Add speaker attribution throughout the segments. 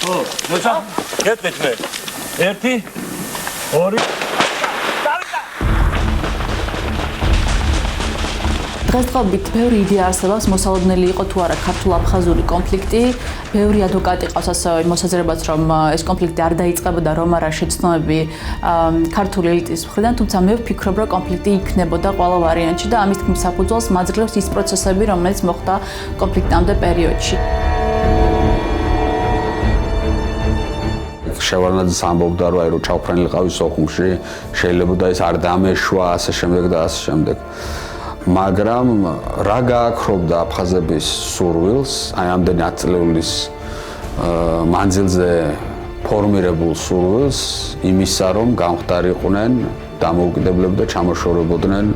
Speaker 1: მოცა გეტყვით მე 1 2
Speaker 2: დღესდღეობით ბევრი იდეა არსებობს მოსალოდნელი იყო თუ არა ქართულ-აფხაზური კონფლიქტი. ბევრი ადვოკატი ყავს ასევე მოსაზრებაც, რომ ეს კონფლიქტი არ დაიწყებოდა, რომ არა შეცდომები ქართული ელიტის მხრიდან, თუმცა მე ვფიქრობ, რომ კონფლიქტი იქნებოდა ყველა ვარიანტში და ამის თქმის საფუძველს მაძლევს ის პროცესები, რომელიც მოხდა კონფლიქტამდე პერიოდში.
Speaker 3: შევარდნაძის ამბობდა, რომ ჩავფრენილი ყავის სოხუმში შეიძლება და ეს არ დამეშვა ასე შემდეგ და ასე შემდეგ. მაგრამ რა გააქრობდა აფხაზების სურვილს, აი ამდენი ათწლეულის მანძილზე ფორმირებულ სურვილს იმისა, რომ გამხდარიყვნენ, დამოუკიდებლები და ჩამოშორებოდნენ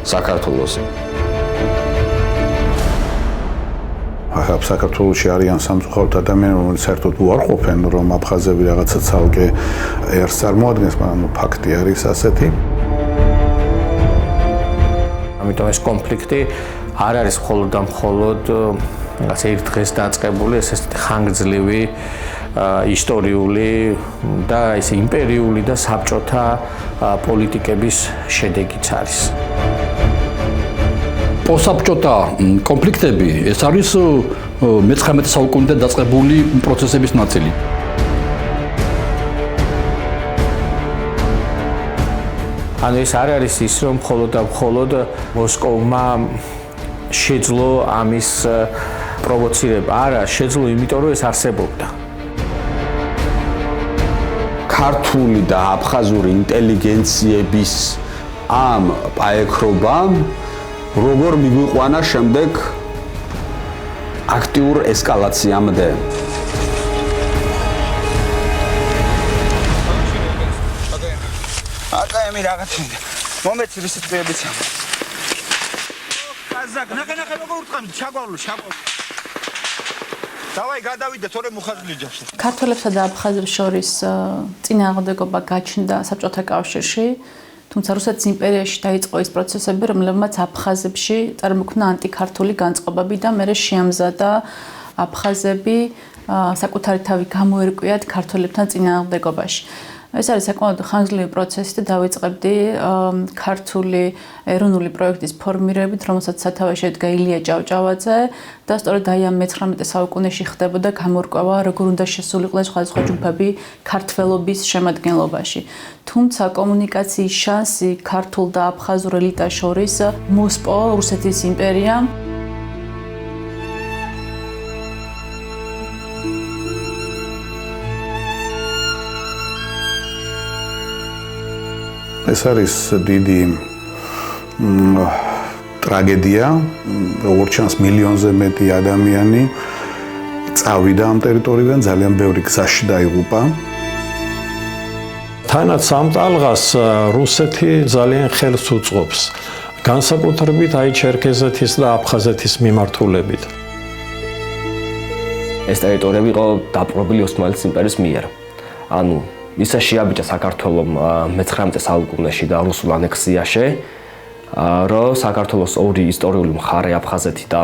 Speaker 3: საქართველოს.
Speaker 4: ახლა საქართველოში არიან სამწუხაროდ ადამიანები, რომელიც საერთოდ უარყოფენ, რომ აფხაზები რაღაცა ცალკე ერთს წარმოადგენს, მაგრამ ფაქტი არის ასეთი.
Speaker 5: ამიტომ ეს კონფლიქტი არ არის მხოლოდ და მხოლოდ რაღაც ერთ დღეს დაწყებული, ეს ხანგრძლივი ისტორიული და ეს იმპერიული და საბჭოთა პოლიტიკების შედეგიც არის.
Speaker 6: პოსაბჭოთა კონფლიქტები ეს არის მე-19 საუკუნიდან დაწყებული პროცესების ნაწილი.
Speaker 5: ანუ ეს არ არის ის, რომ მხოლოდ და მხოლოდ მოსკოვმა შეძლო ამის პროვოცირება. არა, შეძლო იმიტომ, რომ ეს არსებობდა.
Speaker 3: ქართული და აფხაზური ინტელიგენციების ამ პაექრობამ როგორ მიგვიყვანა შემდეგ აქტიურ ესკალაციამდე.
Speaker 7: აკაემი რაღაცა მომეცი ისეთ პირებიც ამ კაზაკ ნახე როგორ უთხრამი ჩაგვავლო დავაი გადავიდე თორე მუხაზული ჯაშე
Speaker 2: ქართველებსა და აფხაზებს შორის წინააღმდეგობა გაჩნდა საბჭოთა კავშირში, თუმცა რუსეთის იმპერიაში დაიწყო ის პროცესები, რომლებმაც აფხაზებში წარმოქმნა ანტიქართული განწყობები და მერე შეამზადა აფხაზები საკუთარი თავი გამოერკვიათ ქართველებთან წინააღმდეგობაში. ეს არის საკმაოდ ხანგრძლივი პროცესი და დავიწყებდი ქართული ეროვნული პროექტის ფორმირებით, რომელსაც სათავეში ედგა ილია ჭავჭავაძე და სწორედ აი ამ მე-19 საუკუნეში ხდებოდა გამორკვევა, როგორ უნდა შესულიყვნენ სხვადასხვა ჯგუფები ქართველობის შემადგენლობაში. თუმცა კომუნიკაციის შანსი ქართულ და აფხაზურ ელიტას შორის მოსპო რუსეთის იმპერიამ.
Speaker 4: ეს არის დიდი ტრაგედია, როგორც ჩანს მილიონზე მეტი ადამიანი წავიდა ამ ტერიტორიიდან, ძალიან ბევრი გზაში დაიღუპა.
Speaker 8: თანაც ამ ტალღას რუსეთი ძალიან ხელს უწყობს, განსაკუთრებით აი ჩერქეზეთის და აფხაზეთის მიმართულებით.
Speaker 9: ეს ტერიტორიები იყო დაპყრობილი ოსმალეთის იმპერიის მიერ. ანუ ისე შეაბიჭა საქართველომ მე-19 საუკუნეში და რუსულ ანექსიაში, რომ საქართველოს ორი ისტორიული მხარე აფხაზეთი და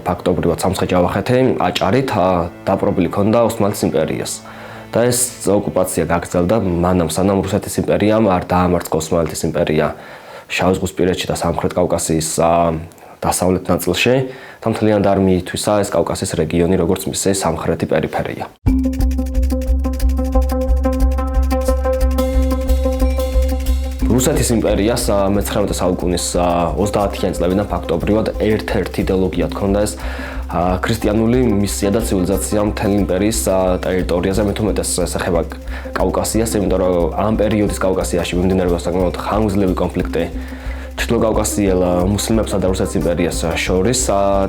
Speaker 9: ფაქტობრივად სამცხე-ჯავახეთი აჭარით დაპყრობილი ქონდა ოსმალეთის იმპერიას. და ეს ოკუპაცია გაგრძელდა მანამ სანამ რუსეთის იმპერიამ არ დაამარცხა ოსმალეთის იმპერია შავიზღვისპირეთში და სამხრეთ კავკასიის დასავლეთ ნაწილში და მთლიანად არ მიითვისა ეს კავკასიის რეგიონი როგორც მისი სამხრეთი პერიფერია. რუსეთის იმპერიას მე-19 საუკუნის 30-იან წლებიდან ფაქტობრივად ერთ-ერთი იდეოლოგია ჰქონდა ეს ქრისტიანული მისია და ცივილიზაცია მთელი იმპერიის ტერიტორიაზე, მე თუმეტეს ეხება კავკასიას, იმიტომ რომ ამ პერიოდის კავკასიაში მიმდინარეობდა საკმაოდ ხანგრძლივი კონფლიქტი ჩრდილოკავკასიელ მუსლიმებსა და რუსეთის იმპერიას შორის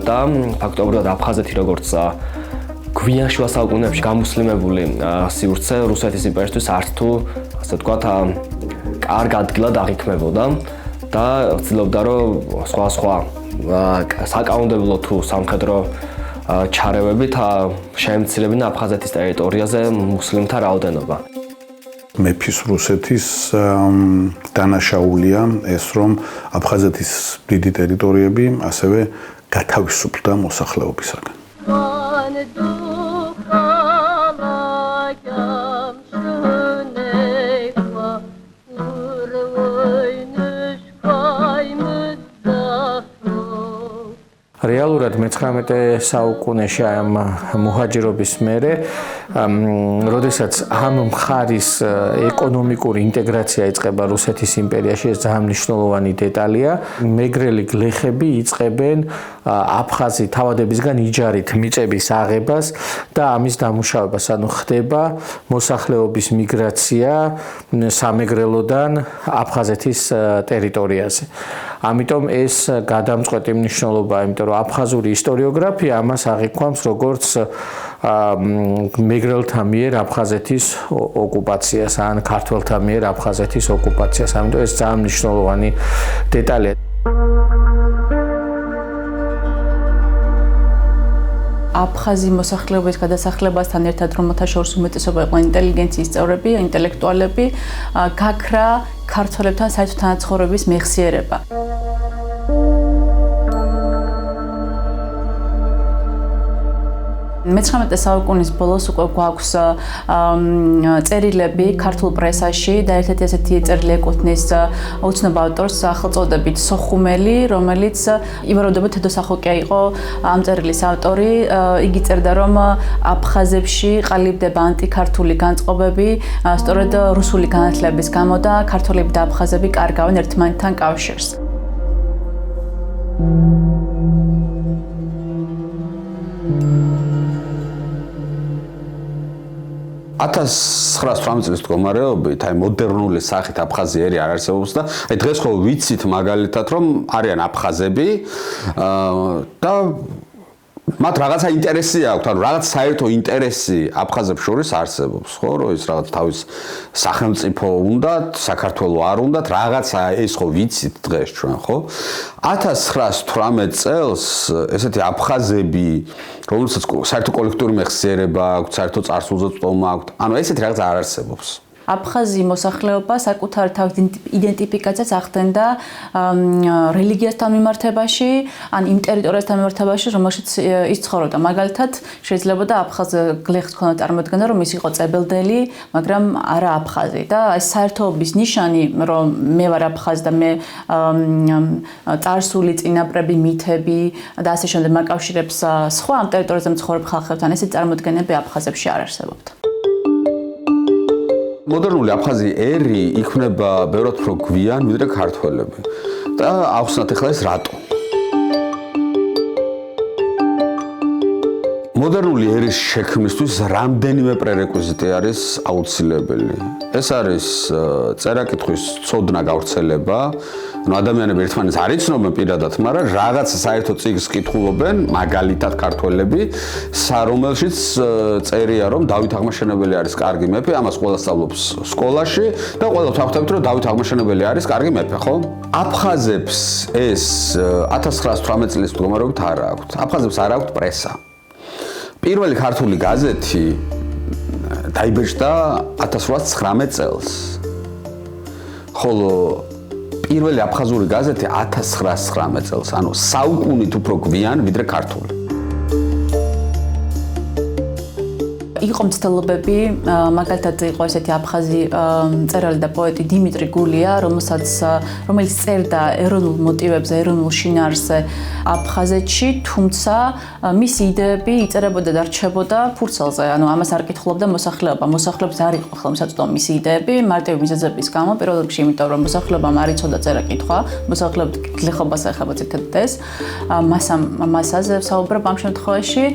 Speaker 9: და ფაქტობრივად აფხაზეთი როგორც გვიან შუა საუკუნეებში გამუსლიმებული სივრცე რუსეთის იმპერიისთვის არც თუ ასე ვთქვათ კარგ ადგილად აღიქმებოდა და ცდილობდა რომ სხვა საკანონმდებლო თუ სამხედრო ჩარევებით შეემცირებინა აფხაზეთის ტერიტორიაზე მუსლიმთა რაოდენობა.
Speaker 4: მეფის რუსეთის დანაშაულია ეს, რომ აფხაზეთის დიდი ტერიტორიები ასევე გათავისუფლდა მოსახლეობისაგან.
Speaker 5: 19 საუკუნეში ამ მუჰაჯირობის მერე, როდესაც ამ მხარის ეკონომიკური ინტეგრაცია იწყება რუსეთის იმპერიაში, ეს ძალიან მნიშვნელოვანი დეტალია. მეგრელი გლეხები იწყებენ აფხაზი თავადებისგან იჯარით მიწების აღებას და ამის დამუშავებას, ანუ ხდება მოსახლეობის მიგრაცია სამეგრელოდან აფხაზეთის ტერიტორიაზე. ამიტომ ეს გადამწყვეტი მნიშვნელობაა, იმიტომ რომ აფხაზური ისტორიოგრაფია ამას აღიქვამს როგორც მეგრელთა მიერ აფხაზეთის ოკუპაციას ან ქართველთა მიერ აფხაზეთის ოკუპაციას. ამიტომ ეს ძალიან მნიშვნელოვანი დეტალია.
Speaker 2: აფხაზი მოსახლეობის გადასახლებასთან ერთად, რომელთა შორის უმეტესობა იყო ინტელიგენციის წევრები, ინტელექტუალები, გაქრა ქართველებთან საერთო თანაცხოვრების მეხსიერება. მე-19 საუკუნის ბოლოს უკვე გვაქვს წერილები ქართულ პრესაში და ერთ-ერთი ასეთი წერილი ეკუთვნის უცნობ ავტორს სახელწოდებით სოხუმელი, რომელიც ივაროვდება თედოსახოკია იყო ამ წერილის ავტორი. იგი წერდა, რომ აფხაზებში ყალიბდება ანტიქართული განწყობები, სწორედ რუსული განათლების გამო და ქართველები და აფხაზები კარგავენ ერთმანეთთან კავშირს.
Speaker 3: 1918 წლის მდგომარეობით, აი მოდერნული სახით აფხაზიერი არ არსებობს და აი დღეს ხო ვიცით მაგალითად, რომ არიან აფხაზები და მათ რაღაცა ინტერესი აქვთ, ანუ რაღაც საერთო ინტერესი აფხაზებს შორის არსებობს, ხო, რომ ის რაღაც თავის სახელმწიფო უნდათ, საქართველოს არ უნდათ, რაღაცა ეს ხო ვიცით დღეს ჩვენ, ხო? 1918 წელს ესეთი აფხაზები, რომელსაც საერთო კოლექტიური მეხსიერება აქვთ, საერთო წარსულზე წტომა აქვთ, ანუ ესეთი რაღაცა არ არსებობს.
Speaker 2: აფხაზი მოსახლეობა საკუთარ თავის იდენტიფიკაციას ახდენდა რელიგიასთან მიმართებაში, ან იმ ტერიტორიასთან მიმართებაში, რომელშიც ის ცხოვრობდა. მაგალითად, შეიძლება და აფხაზ გლეხს ჰქონდა წარმოდგენა, რომ ის იყო წერბელდელი, მაგრამ არა აფხაზი და ეს საერთოობის ნიშანი, რომ მე ვარ აფხაზი და მე წარსული წინაპრები, მითები და ასე შემდეგ მაკავშირებს სხვა ამ ტერიტორიაზე მცხოვრებ ხალხებთან, ესეთი წარმოდგენები აფხაზებში არ არსებობდა.
Speaker 3: მოდერნული აფხაზი ერი იქმნება ბევრად უფრო გვიან, ვიდრე ქართველები. და ახსნათ ახლა ეს რატო? მოდერნული ერის შექმნისთვის რამდენიმე პრერეკვიზიტი არის აუცილებელი. ეს არის წერა-კითხვის ცოდნა გავრცელება, ანუ ადამიანები ერთმანეთს არ იცნობენ პირადად, მაგრამ რაღაც საერთო წიგნს კითხულობენ, მაგალითად ქართველები, რომელშიც წერია, რომ დავით აღმაშენებელი არის კარგი მეფე, ამას ყველა სწავლობს სკოლაში და ყველა ვთანხმდებით, რომ დავით აღმაშენებელი არის კარგი მეფე, ხო? აფხაზებს ეს 1918 წლის მდგომარეობით არ აქვთ. აფხაზებს არ აქვთ პრესა. პირველი ქართული გაზეთი დაიბეჭდა 1819 წელს. ხოლო პირველი აფხაზური გაზეთი 1919 წელს, ანუ საუკუნით უფრო გვიან ვიდრე ქართული.
Speaker 2: იყო მცდელობები, მაგალითად იყო ესეთი აფხაზი მწერალი და პოეტი დიმიტრი გულია, რომელიც წერდა ეროვნულ მოტივებზე, ეროვნულ შინაარსზე აფხაზეთში, თუმცა მისი იდეები იწერებოდა და რჩებოდა ფურცელზე, ანუ ამას არ კითხულობდა მოსახლეობა. მოსახლეობის არ იყო ხელმისაწვდომი მისი იდეები, მარტივი მიზეზების გამო, პირველ რიგში, იმიტომ რომ მოსახლეობამ არ იცოდა წერა-კითხვა, მოსახლეობის გლეხობას ეხება ცირთად ეს, მასაზე საუბრობ ამ შემთხვევაში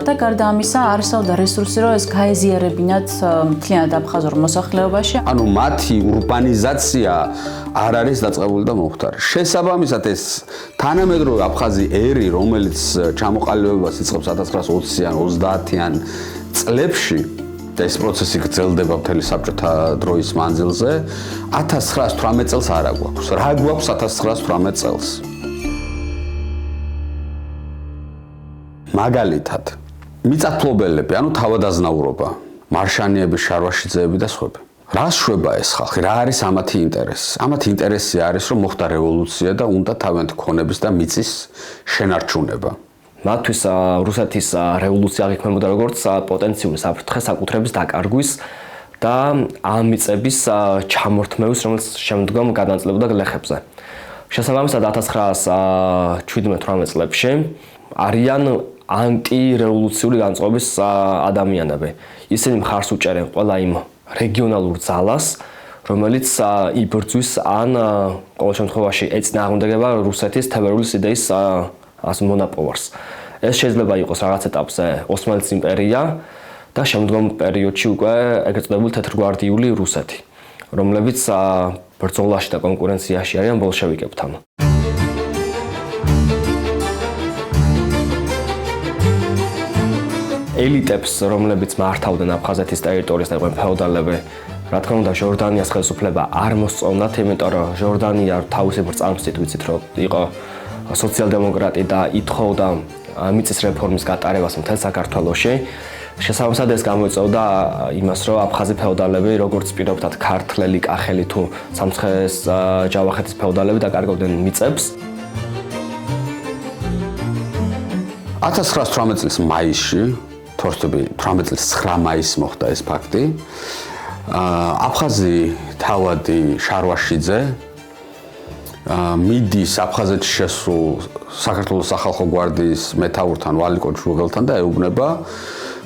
Speaker 2: და გარდა ამისა არსებობდა რესურსი, რომ ეს გაეზიარებინათ მთლიანად აფხაზურ მოსახლეობაში.
Speaker 3: ანუ მათი ურბანიზაცია არ არის დაწყებული და მომხდარი. შესაბამისად ეს თანამედროვე აფხაზი ერი, რომელიც ჩამოყალიბებას იწყებს 1920-იან, 30-იან წლებში და ეს პროცესი გრძელდება მთელი საბჭოთა დროის მანძილზე, 1918 წელს არ აგვაქვს. რა გვაქვს 1918 წელს? მაგალითად მიწათმფლობელები, ანუ თავადაზნაურობა, მარშანიები, შარვაშიძეები და სხვები. რას შვება ეს ხალხი? რა არის ამათი ინტერესი? ამათი ინტერესი არის, რომ მოხდა რევოლუცია და უნდა თავიანთი ქონების და მიწის შენარჩუნება.
Speaker 9: მათთვის რუსეთის რევოლუცია აღიქმებოდა როგორც პოტენციური საფრთხე საკუთრების დაკარგვის და ამ მიწების ჩამორთმევის, რომელიც შემდგომ გადაანაწილებოდა გლეხებზე. შესაბამისად 1917-18 წლებში არიან ანტირევოლუციური განწყობის ადამიანები. ისინი მხარს უჭერენ ყველა იმ რეგიონალურ ძალას, რომელიც იბრძვის ან ყოველ შემთხვევაში ეწინააღმდეგება რუსეთის თებერვლის იდეის მონაპოვარს. ეს შეიძლება იყოს რაღაც ეტაპზე ოსმალეთის იმპერია და შემდგომ პერიოდში უკვე ეგრეთ წოდებული თეთრგვარდიული რუსეთი, რომლებიც ბრძოლაში და კონკურენციაში არიან ბოლშევიკებთან. ელიტებს, რომლებიც მართავდნენ აფხაზეთის ტერიტორიას და იყვნენ ფეოდალები, რა თქმა უნდა, ჟორდანიას ხელისუფლება არ მოსწონათ, იმიტომ რომ ჟორდანია თავისი ბრწამსით ვიცით, რომ იყო სოციალ-დემოკრატი და ითხოვდა მიწის რეფორმის გატარებას მთელ საქართველოში. შესაბამისად ეს გამოიწვევდა იმას, რომ აფხაზი ფეოდალები, როგორც პირობითად ქართლელი, კახელი თუ სამცხეს ჯავახეთის ფეოდალები დაკარგავდნენ მიწებს.
Speaker 3: 1918 წლის მაისში, თორსტები 18 წლის 9 მაისს მოხდა ეს ფაქტი. აფხაზი თავადი შარვაშიძე მიდის აფხაზეთში შესულ საქართველოს სახალხო გვარდიის მეთაურთან ვალიკო ჯუღელთან და ეუბნება,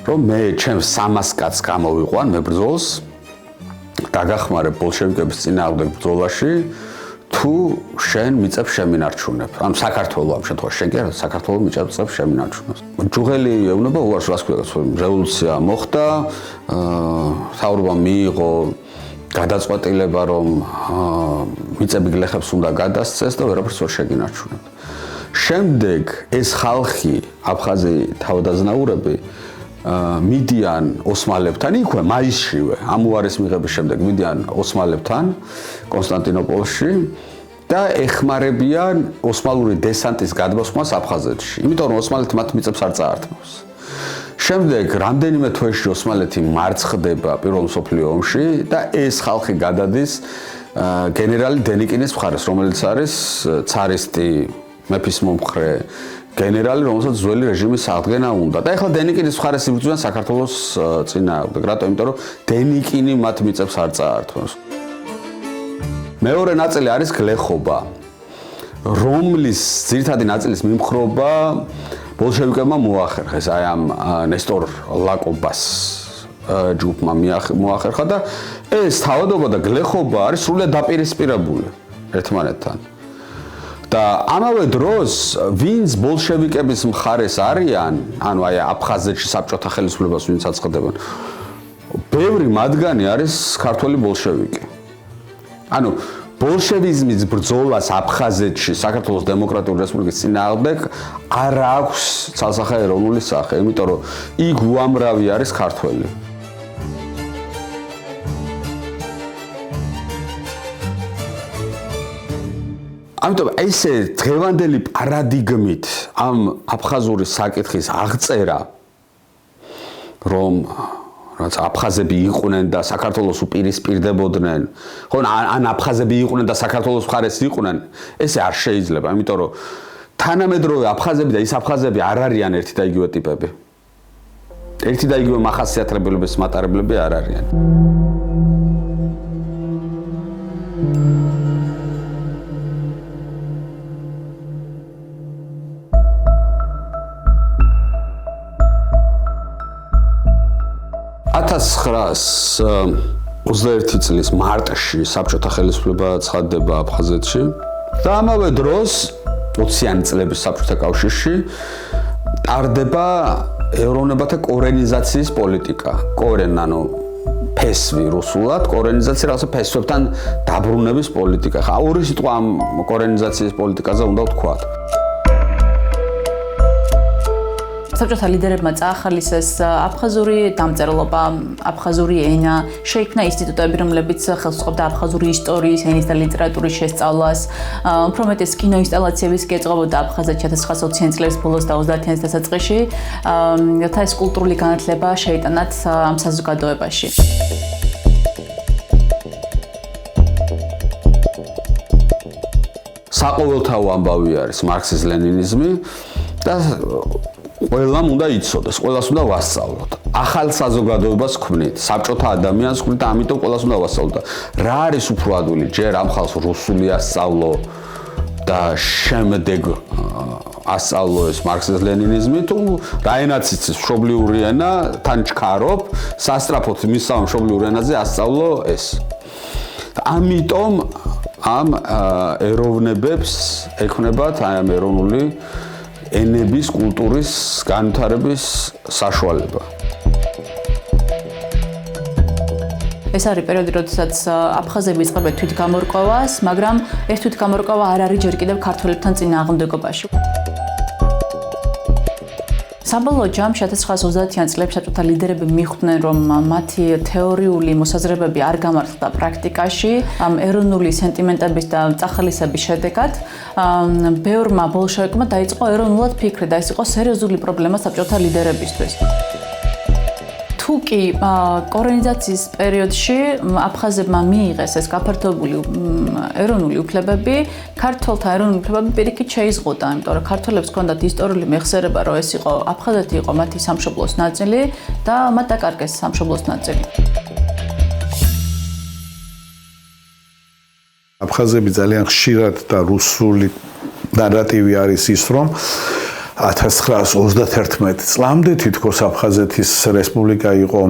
Speaker 3: რომ მე ჩემს 300 კაცს გამოვიყვან მებრძოლს დაგახმარებ ბოლშევიკების წინააღმდეგ ბრძოლაში თუ შენ მიწებს შემინარჩუნებ. ანუ საქართველოს ამ შემთხვევაში შენ კი არა, საქართველოს მიწებს შემინარჩუნებს. ჯუღელი ეუბნება უარს რას ქვია, რევოლუცია მოხდა, მთავრობამ მიიღო გადაწყვეტილება, რომ მიწები გლეხებს უნდა გადასცეს და ვერაფერს ვერ შეგინარჩუნებთ. შემდეგ ეს ხალხი, აფხაზი თავდაზნაურები მიდიან ოსმალებთან, იქვე მაისშივე, ამ უარის მიღების შემდეგ მიდიან ოსმალებთან კონსტანტინოპოლში და ეხმარებიან ოსმალური დესანტის გადმოსვლას აფხაზეთში, იმიტომ რომ ოსმალეთი მათ მიწებს არ წაართმევს. შემდეგ რამდენიმე თვეში ოსმალეთი მარცხდება პირველ მსოფლიო ომში და ეს ხალხი გადადის გენერალი დენიკინის მხარეს, რომელიც არის ცარისტი მეფის მომხრე გენერალი, რომელსაც ძველი რეჟიმის აღდგენა უნდა. და ეხლა დენიკინის მხარეს იბრძვიან საქართველოს წინააღმდეგ. რატომ? იმიტომ რომ დენიკინი მათ მიწებს არ წაართმევს. მეორე ნაწილი არის გლეხობა, რომლის ძირითადი ნაწილის მიმხრობა ბოლშევიკებმა მოახერხეს, აი ამ ნესტორ ლაკობას ჯგუფმა მოახერხა და ეს თავადობა და გლეხობა არის სრულიად დაპირისპირებული ერთმანეთთან. და ამავე დროს ვინც ბოლშევიკების მხარეს არიან, ანუ აი აფხაზეთში საბჭოთა ხელისუფლებას ვინც აცხადებენ, ბევრი მათგანი არის ქართველი ბოლშევიკი. ანუ ბოლშევიზმის ბრძოლას აფხაზეთში საქართველოს დემოკრატიული რესპუბლიკის წინააღმდეგ არ აქვს ცალსახე ეროვნული სახე, იმიტომ რომ იქ უამრავი არის ქართველი. ამიტომ ესე დღევანდელი პარადიგმით ამ აფხაზური საკითხის აღწერა, რომ რაც აფხაზები იყვნენ და საქართველოს უპირისპირდებოდნენ, ხო, ან აფხაზები იყვნენ და საქართველოს მხარეს იყვნენ, ესე არ შეიძლება, იმიტომ რომ თანამედროვე აფხაზები და ის აფხაზები არ არიან ერთი და იგივე ტიპები. ერთი და იგივე მახასიათებლების მატარებლები არ არიან. $1921 წლის მარტში საბჭოთა ხელისუფლება ცხადდება აფხაზეთში და ამავე დროს 20-იანი წლების საბჭოთა კავშირში ტარდება ევროპელთა კორენიზაციის პოლიტიკა. კორენ, ანუ ფესვი რუსულად, კორენიზაცია რაღაცა ფესვებთან დაბრუნების პოლიტიკა. ხა ორი სიტყვა ამ კორენიზაციის პოლიტიკაზე უნდა ვთქვათ.
Speaker 2: საბჭოთა ლიდერებმა წაახალისეს აფხაზური დამწერლობა, აფხაზური ენა, შეიქმნა ინსტიტუტები, რომლებიც ხელს უწყობდა აფხაზური ისტორიის, ენის და ლიტერატურის შესწავლას. უფრო მეტის კინოინსტალაციების გეწყობოდა აფხაზეთში 1920-იან წლების ბოლოს და 30-იან დასაწყისში, რათა ეს კულტურული განათლება შეიტანათ ამ საზოგადოებაში.
Speaker 3: საყოველთაო ამბავი არის მარქსიზმ-ლენინიზმი და ყველამ უნდა იცოდეს, ყველას უნდა ვასწავლოთ. ახალ საზოგადოებას ქმნით, საბჭოთა ადამიანს ქმნით და ამიტომ ყველას უნდა ვასწავლოთ. რა არის უფრო ადვილი? ჯერ ამ ხალხს რუსული ასწავლო და შემდეგ ასწავლო ეს მარქსიზმ-ლენინიზმი, თუ რაენაც იცის მშობლიური ენა, თან ჩქარობ, სასწრაფოდ მისსავე მშობლიური ენაზე ასწავლო ეს. ამიტომ ამ ეროვნებებს ექნებათ აი ამ ეროვნული ენების, კულტურის განვითარების საშუალება.
Speaker 2: ეს არის პერიოდი, როდესაც აფხაზები იწყებენ თვითგამორკვევას, მაგრამ ეს თვითგამორკვევა არ არის ჯერ კიდევ ქართველებთან წინააღმდეგობაში. საბოლოო ჯამში 1930-იან წლებში საბჭოთა ლიდერები მიხვდნენ, რომ მათი თეორიული მოსაზრებები არ გამართლდა პრაქტიკაში, ამ ეროვნული სენტიმენტების და წახალისების შედეგად ბევრმა ბოლშევიკმა დაიწყო ეროვნულად ფიქრი და ეს იყო სერიოზული პრობლემა საბჭოთა ლიდერებისთვის. თუკი კორონიზაციის პერიოდში აფხაზებმა მიიღეს ეს გაფართოებული ეროვნული უფლებები, ქართველთა ეროვნული უფლებები პირიქით შეიზღუდა, იმიტომ რომ ქართველებს ჰქონდათ ისტორიული მეხსიერება, რომ ეს იყო აფხაზეთი იყო მათი სამშობლოს ნაწილი და მათ დაკარგეს სამშობლოს ნაწილი.
Speaker 4: აფხაზები ძალიან ხშირად და რუსული ნარატივი არის ის, რომ 1931 წლამდე თითქოს აფხაზეთის რესპუბლიკა იყო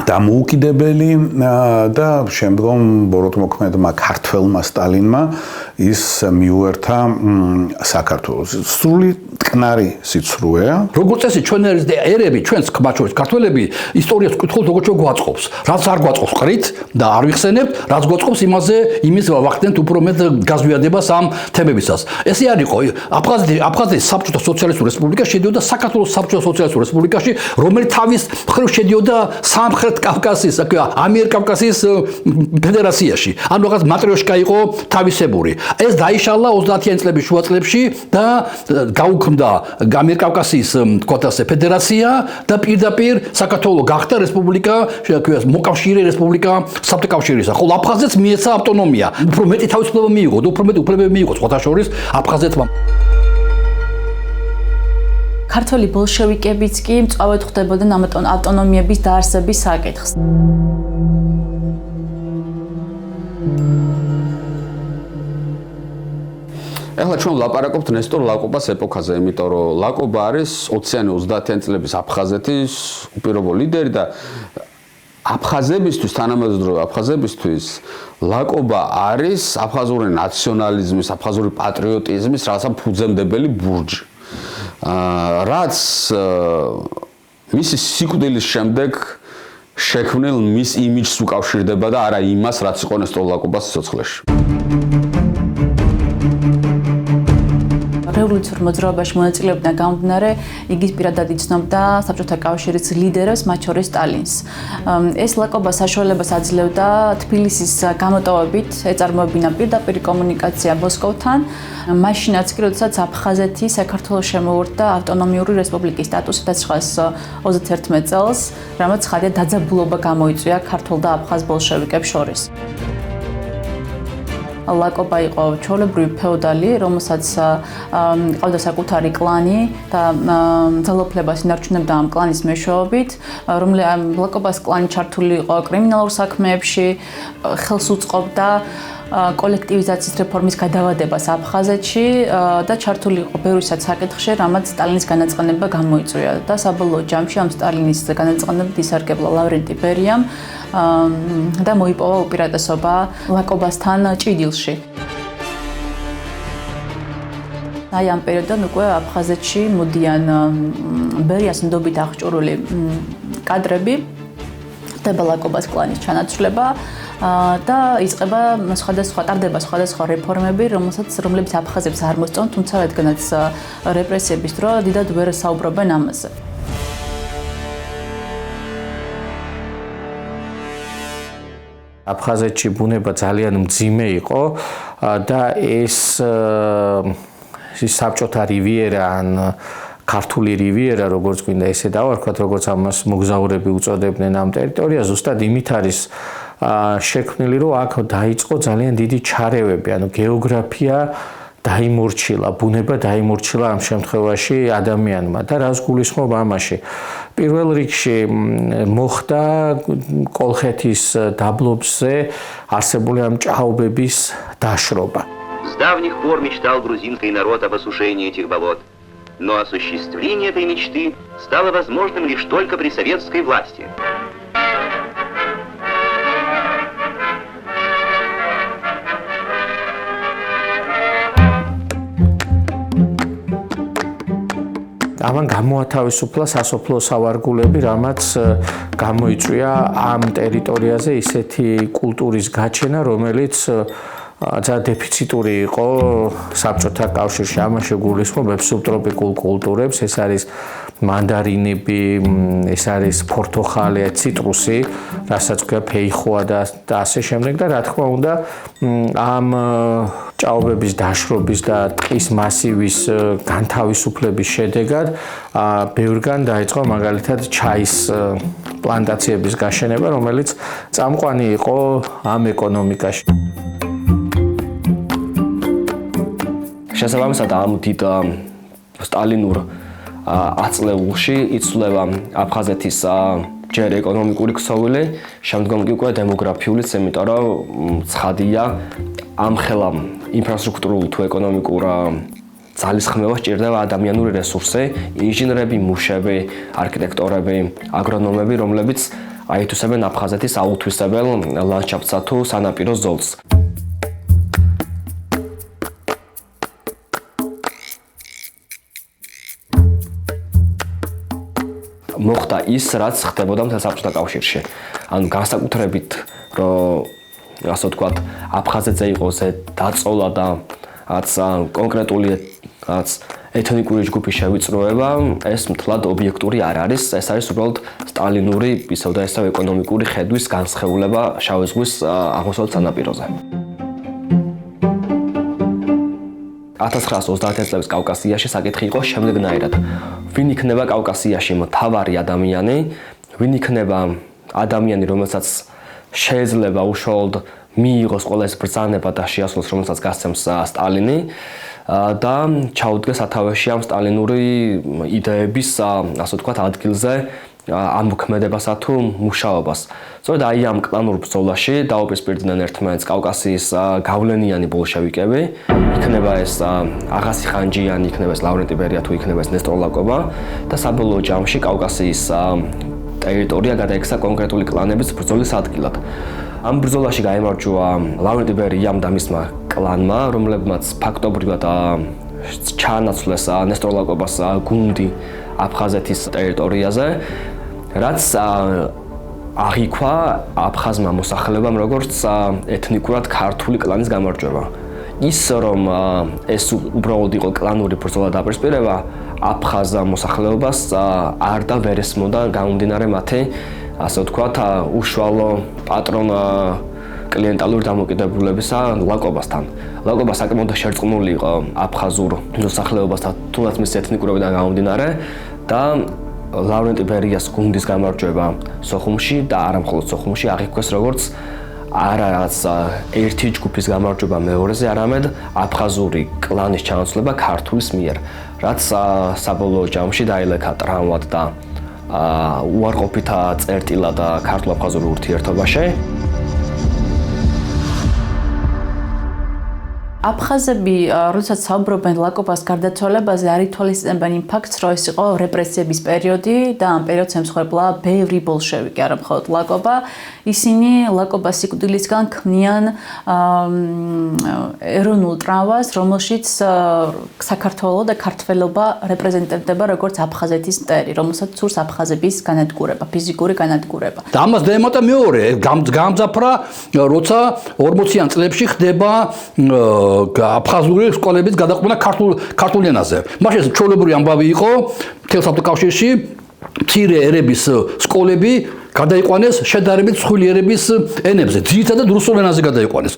Speaker 4: დამოუკიდებელი და შემდგომ ბოროტმოქმედმა ქართველმა სტალინმა ის მიუერთა საქართველოს. სრული ტკნარი სიცრუეა.
Speaker 6: როგორც წესი ჩვენ ერები, ჩვენს ხმაჩვენს ქართველები ისტორიას ვკითხულობთ როგორც გვაწყობს. რაც არ გვაწყობს ყრით და არ ვიხსენებთ, რაც გვაწყობს იმის ვახდენთ უფრო მეტ გაზვიადებას ამ თემებისას. ესე არისო აფხაზეთის საბჭოთა სოციალისტური რესპუბლიკა შედიოდა საქართველოს საბჭოთა სოციალისტურ რესპუბლიკაში, რომელიც თავის მხრივ შედიოდა სამხრეთ კავკასიის, ამიერკავკასიის ფედერაციაში. ანუ რაღაც მატრიოშკა იყო თავისებური. ეს დაიშალა 30-იან წლების შუა წლებში და გაუქმდა ამიერკავკასიის თქვათ ასე ფედერაცია და პირდაპირ საქართველოს გახდა რესპუბლიკა, მოკავშირე რესპუბლიკა საბჭოთა კავშირისა. ხოლო აფხაზეთს მიეცა ავტონომია. უფრო მეტი თავისუფლება მიიღო და უფრო მეტი უფლებები მიიღო სხვათა შორის აფხაზეთმა.
Speaker 2: ქართველი ბოლშევიკებიც კი მწვავედ ხვდებოდნენ ამ ავტონომიების დაარსების საკითხს.
Speaker 3: ეხლა ჩვენ ვლაპარაკობთ ნესტორ ლაკობას ეპოქაზე, იმიტომ რომ ლაკობა არის 20-იანი 30-იანი წლების აფხაზეთის უპირობო ლიდერი და აფხაზებისთვის, თანამედროვე აფხაზებისთვის ლაკობა არის აფხაზური ნაციონალიზმის, აფხაზური პატრიოტიზმის რაღაცა ფუძემდებელი ბურჯი. რაც მისი სიკვდილის შემდეგ შექმნილ მის იმიჯს უკავშირდება და არა იმას, რაც იყო ნესტორ ლაკობას სიცოცხლეში.
Speaker 2: რევოლუციურ მოძრაობაში მონაწილეობდა გამომდინარე, იგი პირადად იცნობდა საბჭოთა კავშირის ლიდერებს, მათ შორის სტალინს. ეს ლაკობა საშუალებას აძლევდა თბილისის გამოტოვებით ეწარმოებინა პირდაპირ კომუნიკაცია მოსკოვთან. მაშინაც კი, როდესაც აფხაზეთი საქართველოს შემოუერთდა ავტონომიური რესპუბლიკის სტატუსით 1931 წელს, რამაც ხარია დაძაბულობა გამოიწვია ქართულ და აფხაზ ბოლშევიკებს შორის. ლაკობა იყო ჩვეულებრივი ფეოდალი, რომელსაც ყავდა საკუთარი კლანი და ძალაუფლებას ინარჩუნებდა ამ კლანის მეშვეობით, ლაკობას კლანი ჩართული იყო კრიმინალურ საქმეებში, ხელს უწყობდა კოლექტივიზაციის რეფორმის გადავადებას აფხაზეთში და ჩართული იყო ბევრისად საკითხში, რამაც სტალინის განაწყენება გამოიწვია და საბოლოო ჯამში ამ სტალინის განაწყენებით ისარგებლა ლავრენტი ბერიამ და მოიპოვა უპირატესობა ლაკობასთან ჭიდილში. აი ამ პერიოდიდან უკვე აფხაზეთში მოდიან ბერიას ნდობით აღჭურვილი კადრები, ხდება ლაკობას კლანის ჩანაცვლება და იწყება ტარდება სხვადასხვა რეფორმები, რომლებიც აფხაზებს არ მოსწონთ, თუმცა რადგანაც რეპრესიების დრო დიდად ვერ საუბრობენ ამაზე.
Speaker 5: აფხაზეთში ბუნება ძალიან მძიმე იყო და ეს საბჭოთა რივიერა ან ქართული რივიერა, როგორც გვინდა ესე დავარქვათ, როგორც ამას მოგზაურები უწოდებდნენ ამ ტერიტორიას, ზუსტად იმით არის შექმნილი, რომ აქ დაიწყო ძალიან დიდი ჩარევები, ანუ გეოგრაფია დაიმორჩილა, ბუნება დაიმორჩილა ამ შემთხვევაში ადამიანმა და რას გულისხმობ ამაში. პირველ რიგში მოხდა კოლხეთის დაბლობზე არსებული ამ ჭაობების დაშრობა.
Speaker 10: С давних пор мечтал грузинский народ об осушении этих болот. Но осуществление этой мечты стало возможным лишь только при советской власти.
Speaker 5: ამან გამოათავისუფლა სასოფლო სავარგულები, რამაც გამოიწვია ამ ტერიტორიაზე ისეთი კულტურის გაჩენა, რომელიც ძალიან დეფიციტური იყო საბჭოთა კავშირში. ამან შეგულისხმობ სუბტროპიკულ კულტურებს, ეს არის მანდარინები, ეს არის ფორთოხალი, ციტრუსი, რასაც ქვია ფეიხოა და ასე შემდეგ და რა თქმა უნდა ამ ჭაობების დაშრობის და ტყის მასივის განთავისუფლების შედეგად ბევრგან დაიწყო მაგალითად ჩაის პლანტაციების გაშენება, რომელიც წამყვანი იყო ამ ეკონომიკაში. შესაბამისად ამ დიდ სტალინურ აწლეულში იცვლება აფხაზეთის ჯერ ეკონომიკური ქსოვილი, შემდგომ კი უკვე დემოგრაფიულიც, იმიტომ რომ ცხადია ამ ხელა ინფრასტრუქტურულ თუ ეკონომიკურ ძალისხმევას სჭირდება ადამიანური რესურსი, ინჟინრები, მუშები, არქიტექტორები, აგრონომები, რომლებიც აითვისებენ აფხაზეთის აუთვისებელ ლანდშაფტსა თუ სანაპირო ზოლს. მოხდა ის, რაც ხდებოდა მთელ საბჭოთა კავშირში. ანუ განსაკუთრებით, რომ ასე ვთქვათ, აფხაზეთზე იყო დაწოლა და რაც კონკრეტული რაც ეთნიკური ჯგუფის შევიწროება, ეს მთლად ობიექტური არ არის, ეს არის უბრალოდ სტალინური ისევ და ისევ ეკონომიკური ხედვის განსხეულება შავი ზღვის აღმოსავლეთ სანაპიროზე. 1930 წლების კავკასიაში საკითხი იყო შემდეგნაირად. ვინ იქნება კავკასიაში მთავარი ადამიანი, ვინ იქნება ადამიანი, რომელსაც შეიძლება უშუალოდ მიიღოს ყველა ეს ბრძანება და შეასრულოს, რომელსაც გასცემს სტალინი და ჩაუდგეს სათავეში ამ სტალინური იდეების, ასე ვთქვათ, ადგილზე ამოქმედებასა თუ მუშაობას. სწორედ აი ამ კლანურ ბრძოლაში დაუპირისპირდნენ ერთმანეთს კავკასიის გავლენიანი ბოლშევიკები, იქნება ეს აღასი ხანჯიანი, იქნება ეს ლავრენტი ბერია თუ იქნება ეს ნესტორ ლაკობა და საბოლოო ჯამში კავკასიის ტერიტორია გადაიქცა კონკრეტული კლანების ბრძოლის ადგილად. ამ ბრძოლაში გაიმარჯვა ლავრენტი ბერიამ და მისმა კლანმა, რომლებმაც ფაქტობრივად ჩაანაცვლეს ნესტორ ლაკობას გუნდი აფხაზეთის ტერიტორიაზე, რაც აღიქვა აფხაზმა მოსახლეობამ როგორც ეთნიკურად ქართული კლანის გამარჯვება. ის რომ ეს უბრალოდ იყო კლანური ბრძოლა დაპირისპირება, აფხაზ მოსახლეობას არ და ვერ ესმოდა გამომდინარე მათი, ასე ვთქვათ, უშუალო პატრონ კლიენტალური დამოკიდებულებისა ლაკობასთან. ლაკობა საკმაოდ შერწყმული იყო აფხაზურ მოსახლეობასთან, თუნდაც მის ეთნიკურობიდან გამომდინარე და ლავრენტი ბერიას გუნდის გამარჯვება სოხუმში და არა მხოლოდ სოხუმში აღიქვეს როგორც არა რაც ერთი ჯგუფის გამარჯვება მეორეზე, არამედ აფხაზური კლანის ჩანაცვლება ქართულის მიერ, რაც საბოლოო ჯამში დაილექა ტრამვად და უარყოფით წერტილად ქართულ-აფხაზურ ურთიერთობაში.
Speaker 2: აფხაზები, როდესაც საუბრობენ ლაკობას გარდაცვალებაზე, არ ითვალისწინებენ იმ ფაქტს, რომ ეს იყო რეპრესიების პერიოდი და ამ პერიოდს ემსხვერპლა ბევრი ბოლშევიკი, არა მხოლოდ ლაკობა. ისინი ლაკობას სიკვდილისგან ქმნიან ეროვნულ ტრამვას, რომელშიც საქართველო და ქართველობა რეპრეზენტირდება როგორც აფხაზეთის მტერი, რომელსაც სურს აფხაზების განადგურება, ფიზიკური განადგურება.
Speaker 6: და ამას დაემატა მეორე, გამძაფრა, როცა 40-იან წლებში ხდება აფხაზური სკოლების გადაყვანა ქართულ ენაზე. მაშინ ჩვეულებრივი ამბავი იყო მთელ საბჭოთა კავშირში მცირე ერების სკოლები გადაიყვანეს შედარებით მსხვილი ერების ენებზე, ძირითადად რუსულ ენაზე გადაიყვანეს.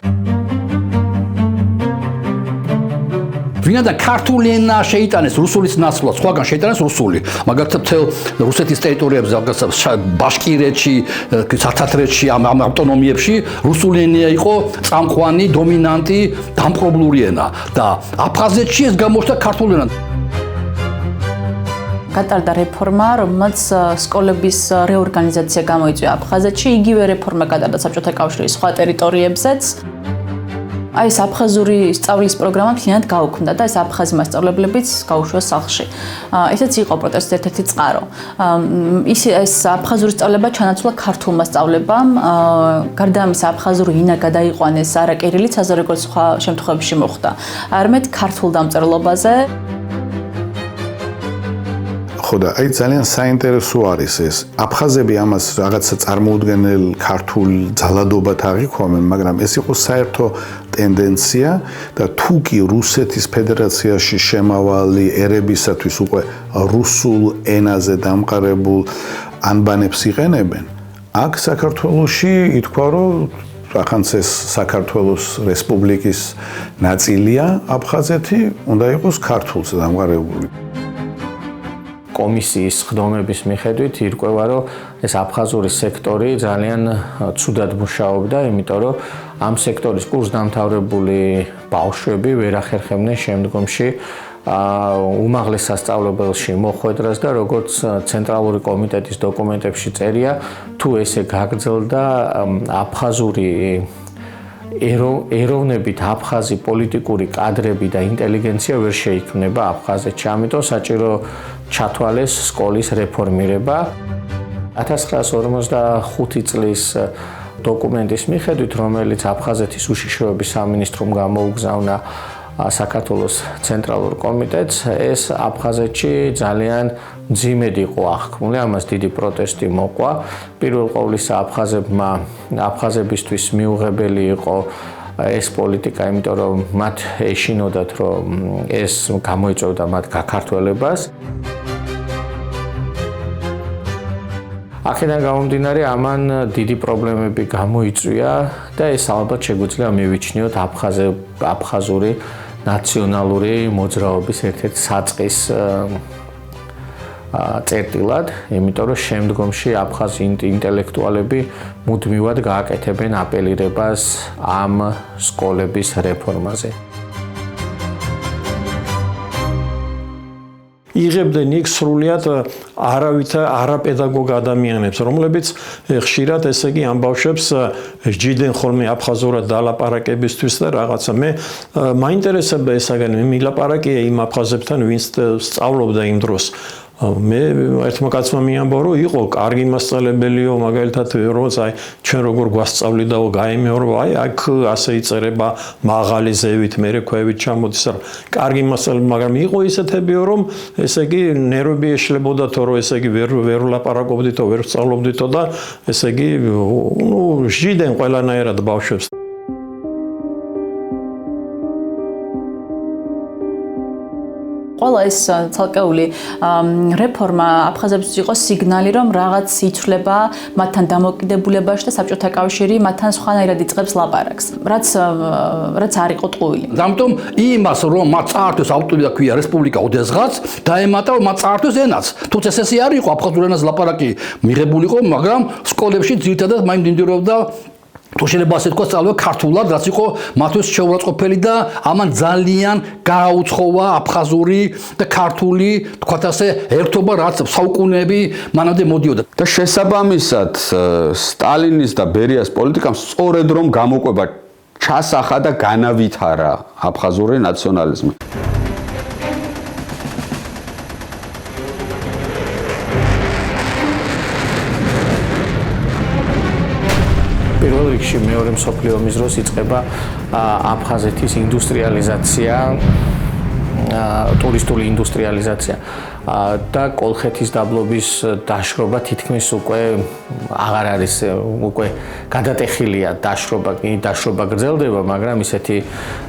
Speaker 6: ვინაიდან ქართული ენა შეიტანეს რუსულის ნაცვლად, სხვაგან შეიტანეს რუსული. მაგალითად, მთელ რუსეთის ტერიტორიებზე, ბაშკირეთში, საფრანგეთში, ამ ავტონომიებში რუსული ენა იყო წამყვანი, დომინანტი, დამპყრობლური ენა და აფხაზეთში ეს გამოჩნდა ქართული ენა.
Speaker 2: გატარდა რეფორმა, რომელმაც სკოლების აი ეს აფხაზური სწავლის პროგრამა მთლიანად გაუქმდა და ეს აფხაზი მასწავლებლებიც გაუშვეს სახლში. ესეც იყო პროტესტის ერთ-ერთი წყარო. ეს აფხაზური სწავლება ჩანაცვლა ქართულ მასწავლებამ. გარდა ამისა, აფხაზური ენა გადაიყვანეს არა კირილიცაზე, როგორც სხვა შემთხვევებში მოხდა, არამედ ქართულ დამწერლობაზე.
Speaker 4: ხო და აი ძალიან საინტერესო არის ეს. აფხაზები ამას რაღაცა წარმოუდგენელ ქართულ ძალადობად აღიქვამენ, მაგრამ ეს იყო საერთო ტენდენცია და თუ კი რუსეთის ფედერაციაში შემავალი ერებისათვის უკვე რუსულ ენაზე დამყარებულ ანბანებს იყენებენ, აქ საქართველოში ითქვა, რომ ახანც ეს საქართველოს რესპუბლიკის ნაწილია აფხაზეთი, უნდა იყოს ქართულზე დამყარებული.
Speaker 5: კომისიის ხდომების მიხედვით ირკვევა, რომ ეს აფხაზური სექტორი ძალიან ცუდად მუშაობდა, იმიტომ რომ ამ სექტორის კურსდამთავრებული ბავშვები ვერ ახერხებდნენ შემდგომში უმაღლეს სასწავლებელში მოხვედრას და როგორც ცენტრალური კომიტეტის დოკუმენტებში წერია, თუ ესე გაგრძელდა აფხაზური ეროვნებით აფხაზი პოლიტიკური კადრები და ინტელიგენცია ვერ შეიქმნება აფხაზეთში. ამიტომ საჭირო ჩათვალეს სკოლის რეფორმირება. 1945 წლის დოკუმენტის მიხედვით, რომელიც აფხაზეთის უშიშროების სამინისტრომ გამოუგზავნა საქართველოს ცენტრალურ კომიტეტს, ეს აფხაზეთში ძალიან მძიმედ იყო აღქმული, ამას დიდი პროტესტი მოყვა. პირველ ყოვლისა აფხაზებისთვის მიუღებელი იყო ეს პოლიტიკა, იმიტომ რომ მათ ეშინოდათ, რომ ეს გამოიწვევდა მათ გაქართველებას. აქედან გამომდინარე, ამან დიდი პრობლემები გამოიწვია და ეს ალბათ შეგვიძლია მივიჩნიოთ აფხაზური ნაციონალური მოძრაობის ერთ-ერთ საწყის წერტილად, იმიტომ რომ შემდგომში აფხაზი ინტელექტუალები მუდმივად გააკეთებენ აპელირებას ამ სკოლების რეფორმაზე.
Speaker 8: იღებდნენ იქ სრულიად არაპედაგოგ ადამიანებს, რომლებიც ხშირად ესე იგი ამ ბავშვებს ჯიდნენ ხოლმე აფხაზურად დალაპარაკებისთვის და რაღაცა. მე მაინტერესებდა ესაგანი, მე მილაპარაკია იმ აფხაზებთან, ვინც სწავლობდა იმ დროს. მე ერთმა კაცმა მიამბო, რომ იყო კარგი მასწავლებელიო, მაგალითად, როგორც აი ჩვენ როგორ გვასწავლიდაო, გაიმეორო, აი აქ ასე იწერება მაღალი ზევით, მერე ქვევით ჩამოდის, კარგი მასწავლებელი, მაგრამ იყო ისეთებიო, რომ ესე იგი ნერვები ეშლებოდათო, რომ ესე იგი ვერ ვლაპარაკობდითო, ვერ სწავლობდითო და ესე იგი ნუ ჟიდნენ ყველანაირად ბავშვებს.
Speaker 2: ყველა ეს ცალკეული რეფორმა აფხაზებისთვის იყო სიგნალი, რომ რაღაც იცვლება მათთან დამოკიდებულებაში და საბჭოთა კავშირი მათთან სხვანაირად იწყებს ლაპარაკს, რაც არ იყო ტყუილი.
Speaker 6: ამიტომ იმას, რომ მათ წაართვეს ავტონომია ქვია რესპუბლიკა ოდესღაც, დაემატა რომ მათ წაართვეს ენაც. თუმცა ეს არ იყო აფხაზურ ენაზე ლაპარაკი მიღებული იყო, მაგრამ სკოლებში ძირითადად მაინც მინდორობდა თუ შეიძლება ასე თქვა, სწავლება ქართულად, რაც იყო მათთვის შეურაცხყოფელი და ამან ძალიან გააუცხოვა აფხაზური და ქართული, თქვათ ასე, ერთობა, რაც საუკუნეები მანამდე მოდიოდა.
Speaker 3: და შესაბამისად, სტალინის და ბერიას პოლიტიკამ სწორედ რომ გამოკვება ჩასახა და განავითარა აფხაზური ნაციონალიზმი.
Speaker 5: პირველ რიგში მეორე მსოფლიო ომის დროს იწყება აფხაზეთის ინდუსტრიალიზაცია, ტურისტული ინდუსტრიალიზაცია და კოლხეთის დაბლობის დაშრობა თითქმის უკვე აღარ არის, უკვე გადატეხილია დაშრობა გრძელდება, მაგრამ ისეთი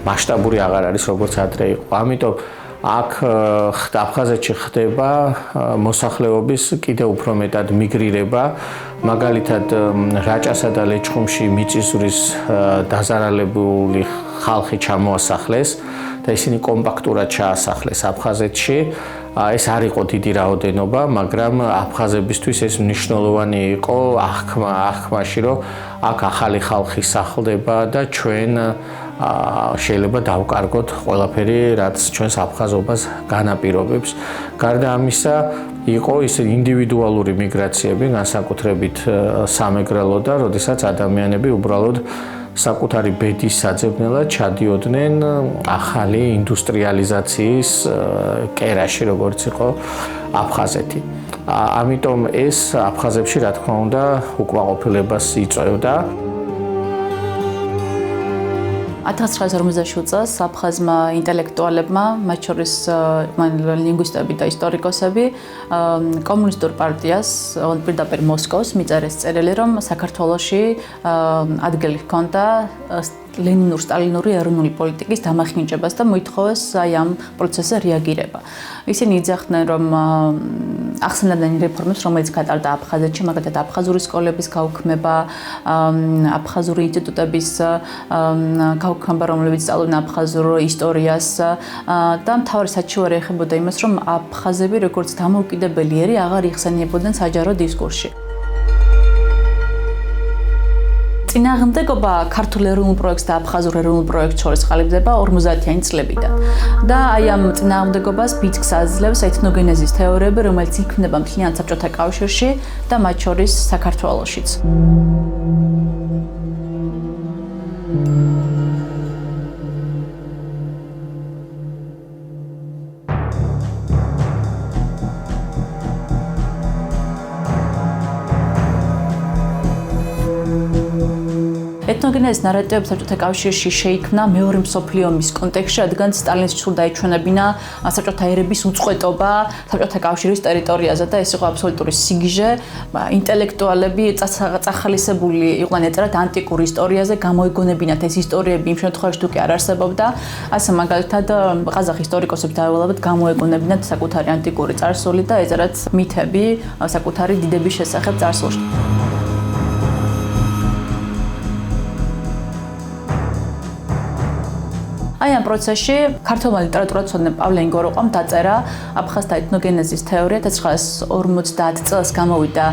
Speaker 5: მასშტაბური აღარ არის, როგორც ადრე იყო. ამიტომ აქ აფხაზეთში ხდება მოსახლეობის კიდევ უფრო მეტად მიგრირება, მაგალითად რაჭასა და ლეჩხუმში მიწისძვრის დაზარალებული ხალხი ჩამოასახლეს და ისინი კომპაქტურად ჩაასახლეს აფხაზეთში. ეს არ იყო დიდი რაოდენობა, მაგრამ აფხაზებისთვის ეს მნიშვნელოვანი იყო აღქმაში, რომ აქ ახალი ხალხი სახლდება და ჩვენ შეიძლება დავკარგოთ ყველაფერი, რაც ჩვენს აფხაზობას განაპირობებს. გარდა ამისა, იყო ის ინდივიდუალური მიგრაციები, განსაკუთრებით სამეგრელოდან, როდესაც ადამიანები უბრალოდ საკუთარი ბედის საძებნელად ჩადიოდნენ ახალი ინდუსტრიალიზაციის კერაში, როგორც იყო აფხაზეთი. ამიტომ ეს აფხაზებში, რა თქმა უნდა, უკმაყოფილებას იწვევდა.
Speaker 2: 1957 წელს აფხაზმა ინტელექტუალებმა, მათ შორის ლინგვისტები და ისტორიკოსები, კომუნისტურ პარტიას, პირდაპირ მოსკოვს მიწერეს წერილი, რომ საქართველოში ადგილი ჰქონდა ლენინურ-სტალინური ეროვნული პოლიტიკის დამახინჯებას და მოითხოვეს აი ამ პროცესზე რეაგირება. ისინი იძახდნენ, რომ ახსენებდნენ რეფორმებს, რომელიც გატარდა აფხაზეთში, მაგალითად აფხაზური სკოლების გაუქმება, აფხაზური ინსტიტუტების გაუქმება, რომლებიც სწავლობდნენ აფხაზურ ისტორიას და მთავარი საჩივარი ეხებოდა იმას, რომ აფხაზები როგორც დამოუკიდებელი ერი აღარ იხსენიებოდნენ საჯარო დისკურსში. წინააღმდეგობა ქართულ ეროვნულ პროექტს და აფხაზურ ეროვნულ პროექტს შორის ყალიბდება 50-იანი წლებიდან. და აი ამ წინააღმდეგობას ბიძგს აძლევს ეთნოგენეზის თეორიები, რომელიც იქმნება მთლიან საბჭოთა კავშირში და მათ შორის საქართველოშიც. ეთნოგენეზის ნარატივები საბჭოთა კავშირში შეიქმნა მეორე მსოფლიო ომის კონტექსტში, რადგან სტალინის სულ დაიჩვენებინა საბჭოთა ერების უწყვეტობა საბჭოთა კავშირის ტერიტორიაზე და ეს იყო აბსოლუტური სიგიჟე. ინტელექტუალები წახალისებული იყვნენ ეწერათ ანტიკურ ისტორიაზე, გამოიგონებინათ ეს ისტორიები იმ შემთხვევაში თუ კი არ არსებობდა. ასე მაგალითად ყაზახ ისტორიკოსებს დაევალებათ გამოეგონებინათ საკუთარი ანტიკური წარსული და ეწერათ მითები საკუთარი დიდების შესახებ წარსულში. აი ამ პროცესში ქართულმა ლიტერატურაცოდნე პავლე ინგოროყვამ დაწერა აფხაზთა ეთნოგენეზის თეორია 1950 წელს გამოვიდა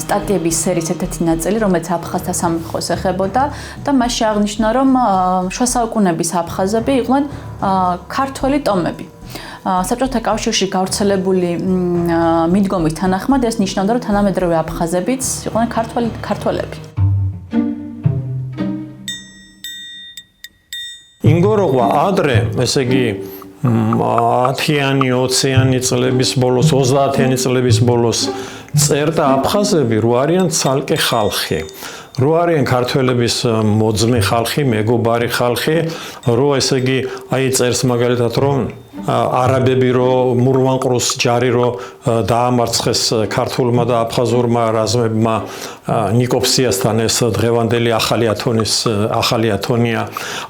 Speaker 2: სტატიების სერიის ერთ-ერთი ნაწილი, რომელიც აფხაზთა სამეფოს ეხებოდა და მასში აღნიშნა, რომ შუა საუკუნეების აფხაზები იყვნენ ქართველი ტომები. საბჭოთა კავშირში გავრცელებული მიდგომის თანახმად ეს ნიშნავდა, რომ თანამედროვე აფხაზებიც იყვნენ ქართველები.
Speaker 8: ინგოროღვა ადრე, ესე იგი 10-იანი, 20-იანი წლების ბოლოს, 30-იანი წლების ბოლოს წერდა აფხაზები რო არიან ცალკე ხალხი. რო არიან ქართველების მოძმე ხალხი, მეგობარი ხალხი, რო ესე იგი აი წერს მაგალითად რომ არაბები რო მურვანყრუს ჯარი რო დაამარცხეს ქართულმა და აფხაზურმა რაზმებმა ნიკოფსიასთან ეს დღევანდელი ახალი ათონია.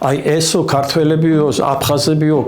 Speaker 8: აი ესო ქართველებიო, აფხაზებიო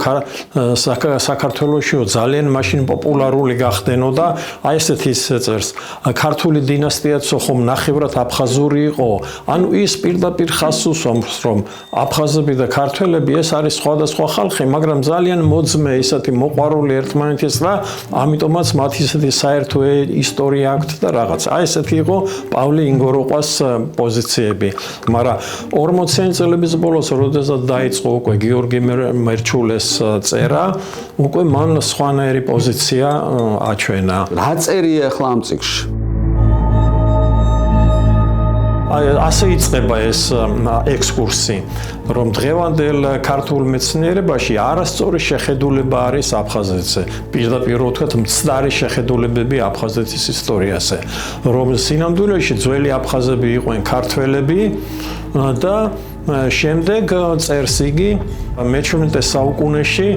Speaker 8: საქართველოშიო ძალიან მაშინ პოპულარული გახდენო და აი ესეთ ის წერს. ქართული დინასტიაცო ხომ ნახევრად აფხაზური იყო. ანუ ის პირდაპირ ხაზს უსვამს რომ აფხაზები და ქართველები ეს არის სხვადასხვა ხალხი, მაგრამ ძალიან მოძმე ისეთი მოყვარული ერთმანეთის და ამიტომაც მათ ისეთი საერთო ისტორია აქვთ და რაღაც. აი ესეთი იყო პავლე ინგოროყვას პოზიციები. მაგრამ 40-იანი წლების ბოლოს, როდესაც დაიწყო უკვე გიორგი მერჩულეს წერა, უკვე მან სხვანაირი პოზიცია აჩვენა.
Speaker 3: რა წერია ახლა ამ წიგნში?
Speaker 8: ასე იწყება ეს ექსკურსი, რომ დღევანდელ ქართულ მეცნიერებაში არასწორი შეხედულება არის აფხაზეთზე. პირდაპირ ვთქვათ, მცდარი შეხედულებები აფხაზეთის ისტორიაზე, რომ სინამდვილეში ძველი აფხაზები იყვნენ ქართველები და შემდეგ წერს იგი მე-17 საუკუნეში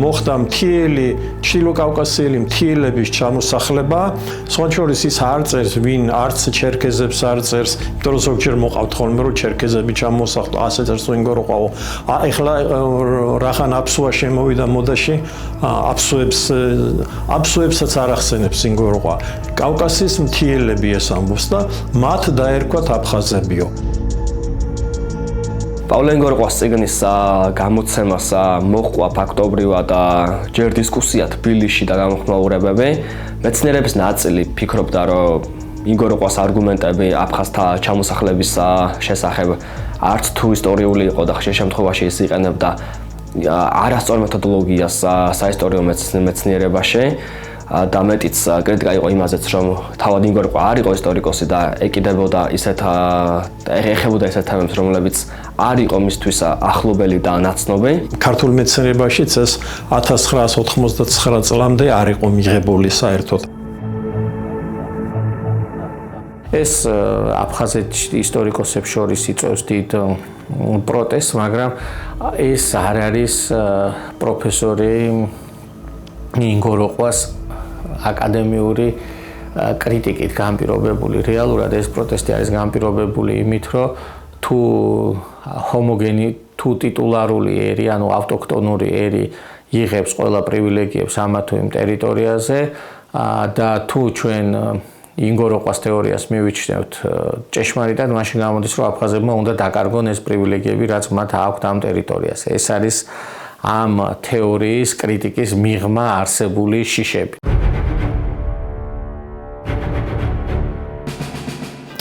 Speaker 8: მოხდა მთიელი ჩრდილოკავკასიელი მთიელების ჩამოსახლება, სხვა შორის ის არ წერს ვინ არც ჩერქეზებს არ წერს, იმიტომ რომ ზოგჯერ მოყავთ ხოლმე რომ ჩერქეზები ჩამოსახლდა, ასე წერს ინგოროყვაო. ეხლა რახან აფსუა შემოვიდა მოდაში, აფსუებსაც არ ახსენებს ინგოროყვა. კავკასიის მთიელები ეს ამბობს და მათ დაერქვათ აფხაზებიო.
Speaker 9: პავლე ინგოროყვას წიგნის გამოცემას მოჰყვა ფაქტობრივად ჯერ დისკუსია თბილისში და გამოხმაურებები. მეცნიერების ნაწილი ფიქრობდა, რომ ინგოროყვას არგუმენტები აფხაზთა ჩამოსახლების შესახებ არც თუ ისტორიული იყო და ხშირ შემთხვევაში ის იყენებდა არასწორ მეთოდოლოგიას საისტორიო მეცნიერებაში. და მეტიც კრიტიკა იყო იმაზეც, რომ თავად ინგოროყვა არ იყო ისტორიკოსი და ეკიდებოდა ეხებოდა ისეთ თემებს, რომლებიც არ იყო მისთვის ახლობელი და ნაცნობი.
Speaker 8: ქართულ მეცნიერებაშიც ეს 1999 წლამდე არ იყო მიღებული საერთოდ. ეს აფხაზეთის ისტორიკოსებს შორის იწვევს დიდ პროტესტს, მაგრამ ეს არ არის პროფესორი ინგოროყვას აკადემიური კრიტიკით განპირობებული. რეალურად ეს პროტესტი არის განპირობებული იმით, რომ თუ ტიტულარული ერი, ანუ ავტოქტონური ერი იღებს ყველა პრივილეგიებს ამა თუ იმ ტერიტორიაზე და თუ ჩვენ ინგოროყვას თეორიას მივიჩნევთ ჭეშმარიტად, მაშინ გამოდის, რომ აფხაზებმა უნდა დაკარგონ ეს პრივილეგიები, რაც მათ აქვთ ამ ტერიტორიაზე. ეს არის ამ თეორიის კრიტიკის მიღმა არსებული შიშები.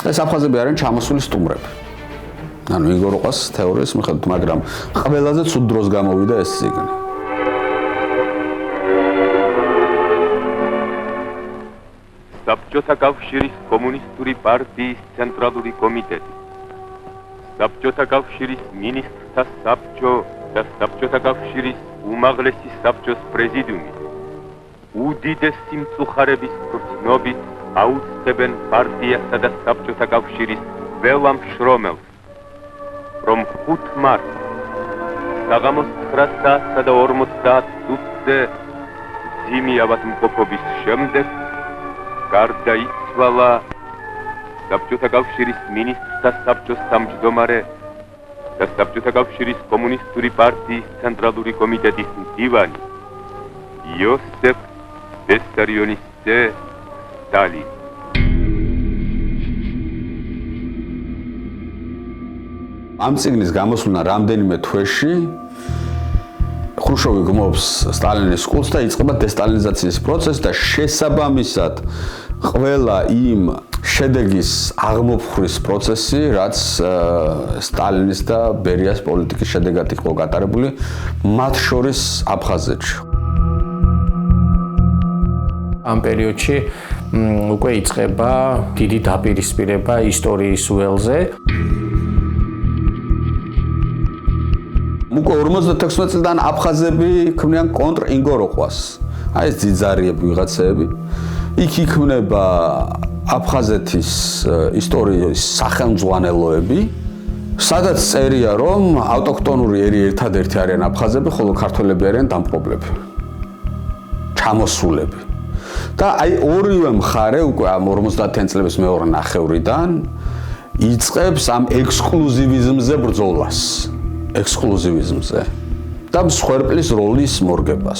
Speaker 3: ეს აფხაზები არიან ჩამოსული სტუმრები. ანუ ინგოროყვას თეორიის მიხედვით, მაგრამ ყველაზე ცუდ დროს გამოვიდა ეს წიგნი.
Speaker 11: საბჭოთა კავშირის კომუნისტური პარტიის ცენტრალური კომიტეტი, საბჭოთა კავშირის მინისტრთა საბჭო და საბჭოთა კავშირის უმაღლესი საბჭოს პრეზიდიუმი უდიდესი მწუხარების გრძნობით აუწყებენ პარტიასა და საბჭოთა კავშირის ყველა მშრომელს, რომ 5 მარტს საღამოს 9:40 წუთზე ძიმი ავადმყოფობის შემდეგ გარდაიცვალა საბჭოთა კავშირის მინისტრთა საბჭოს თავმჯდომარე და საბჭოთა კავშირის კომუნისტური პარტიის ცენტრალური კომიტეტის მდივანი იოსებ ბესარიონის ძე სტალინი.
Speaker 3: ამ წიგნის გამოსვლა რამდენიმე თვეში ხრუშოვი გმობს სტალინის კულტს და იწყება დესტალინიზაციის პროცესი და შესაბამისად ყველა იმ შედეგის აღმოფხვრის პროცესი, რაც სტალინის და ბერიას პოლიტიკის შედეგად იყო გატარებული, მათ შორის აფხაზეთში.
Speaker 5: ამ პერიოდში უკვე იწყება დიდი დაპირისპირება ისტორიის ველზე.
Speaker 3: უკვე 56 წლიდან აფხაზები ქმნიან კონტრ-ინგოროყვას. აი ეს ძიძარიები ვიღაცეები. იქ იქმნება აფხაზეთის ისტორიის სახელმძღვანელოები, სადაც წერია, რომ ავტოქტონური ერი ერთადერთი არიან აფხაზები, ხოლო ქართველები არიან დამპყრობლები, ჩამოსულები. და აი ორივე მხარე უკვე ამ 50-იან წლების მეორე ნახევრიდან იწყებს ამ ექსკლუზივიზმზე ბრძოლას. ექსკლუზივიზმზე და მსხვერპლის როლის მორგებას.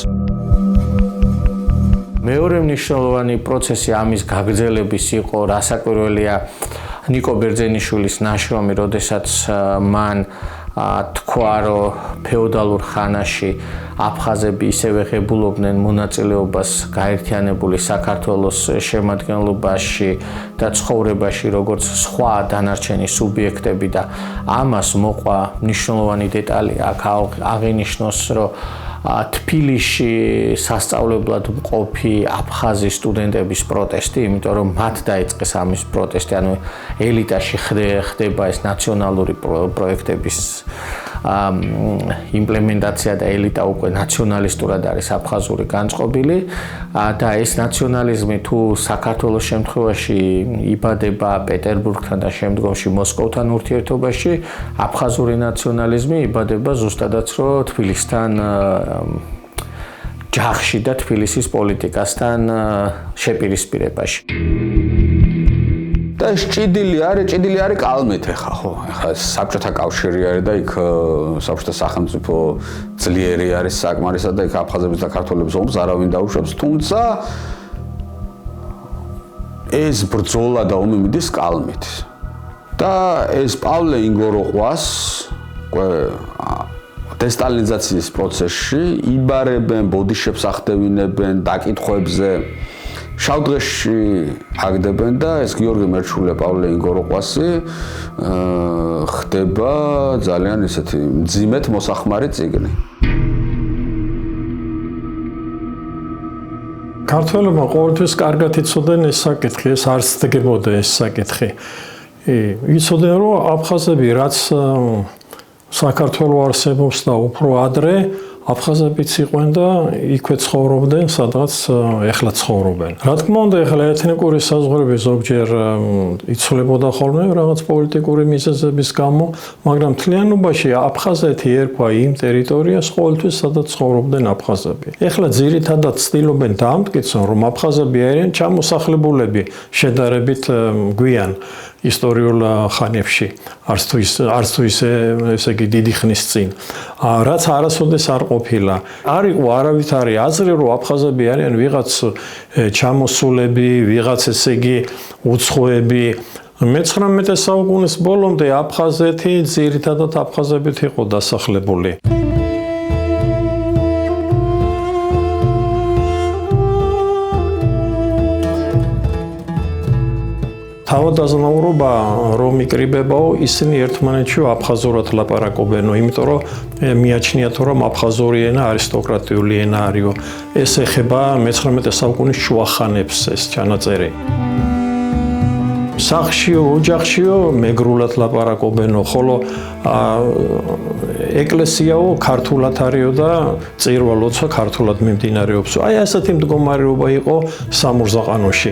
Speaker 5: მეორე მნიშვნელოვანი პროცესი ამის გაგრძელების იყო, რასაკვირველია, ნიკო ბერძენიშვილის ნაშრომი, როდესაც მან თქვა, რომ ფეოდალურ ხანაში აფხაზები ისევე ღებულობდნენ მონაწილეობას გაერთიანებული საქართველოს შემადგენლობაში და ცხოვრებაში, როგორც სხვა დანარჩენი სუბიექტები და ამას მოყვა მნიშვნელოვანი დეტალი აქ აღინიშნოს, რომ თბილისში სასწავლებლად მყოფი აფხაზი სტუდენტების პროტესტი, იმიტომ რომ მათ დაიწყეს ამის პროტესტი, ანუ ელიტაში ხდება ეს ნაციონალური პროექტების იმპლემენტაცია და ელიტა უკვე ნაციონალისტურად არის აფხაზური განწყობილი და ეს ნაციონალიზმი თუ საქართველოს შემთხვევაში იბადება პეტერბურგთან და შემდგომში მოსკოვთან ურთიერთობაში, აფხაზური ნაციონალიზმი იბადება ზუსტადაც რომ თბილისთან ჯახში და თბილისის პოლიტიკასთან შეპირისპირებაში.
Speaker 3: და ჭიდილი არის კალმით ახლა ხო? ახლა საბჭოთა კავშირი არის და იქ საბჭოთა სახელმწიფო ძლიერი არის საკმარისად და იქ აფხაზების და ქართველების ომს არავინ დაუშვებს, თუმცა ეს ბრძოლა და ომი მიდის კალმით. და ეს პავლე ინგოროყვას დესტალინიზაციის პროცესში იბარებენ, ბოდიშებს ახდევინებენ დაკითხვებზე. შავდღეში აგდებენ და ეს გიორგი მერჩულე, პავლე ინგოროყვასი ხდება ძალიან ისეთი მძიმედ მოსახმარი წიგნი.
Speaker 8: ქართველებმა ყოველთვის კარგად იცოდნენ ეს საკითხი, ეს არ ცდგებოდა ეს საკითხი. იცოდნენ რომ აფხაზები რაც საქართველოს არსებობს და უფრო ადრე აფხაზებიც იყვნენ და იქვე ცხოვრობდნენ, სადღაც ეხლა ცხოვრობენ. რა თქმა უნდა, ეხლა ეთნიკური საზღვრები ზოგჯერ იცვლებოდა ხოლმე რაღაც პოლიტიკური მიზეზების გამო, მაგრამ მთლიანობაში აფხაზეთი ერქვა იმ ტერიტორიას ყოველთვის, სადაც ცხოვრობდნენ აფხაზები. ეხლა ძირითადად ცდილობენ დაამტკიცონ, რომ აფხაზები არიან ჩამოსახლებულები შედარებით გვიან ისტორიულ ხანებში, არც თუ ისე ესე იგი დიდი ხნის წინ. რაც არასოდეს არ ყოფილა. არ იყო არავითარი აზრი, რომ აფხაზები არიან ვიღაც ჩამოსულები, ვიღაც ესე იგი უცხოები. მე-19 საუკუნის ბოლომდე აფხაზეთი ძირითადად აფხაზებით იყო დასახლებული. თავადაზნაურობა რომ იკრიბებაო, ისინი ერთმანეთში აფხაზურად ლაპარაკობენო, იმიტომ რომ მიაჩნიათ რომ აფხაზური ენა არისტოკრატიული ენა არისო. ეს ეხება მე-19 საუკუნის შუა ხანებს ეს ჩანაწერი. სახშიო, ოჯახშიო მეგრულად ლაპარაკობენო, ხოლო ეკლესიაო ქართულად არისო და წირვა ლოცვა ქართულად მიმდინარეობსო. აი ასეთი მდგომარეობა იყო სამურზაყანოში.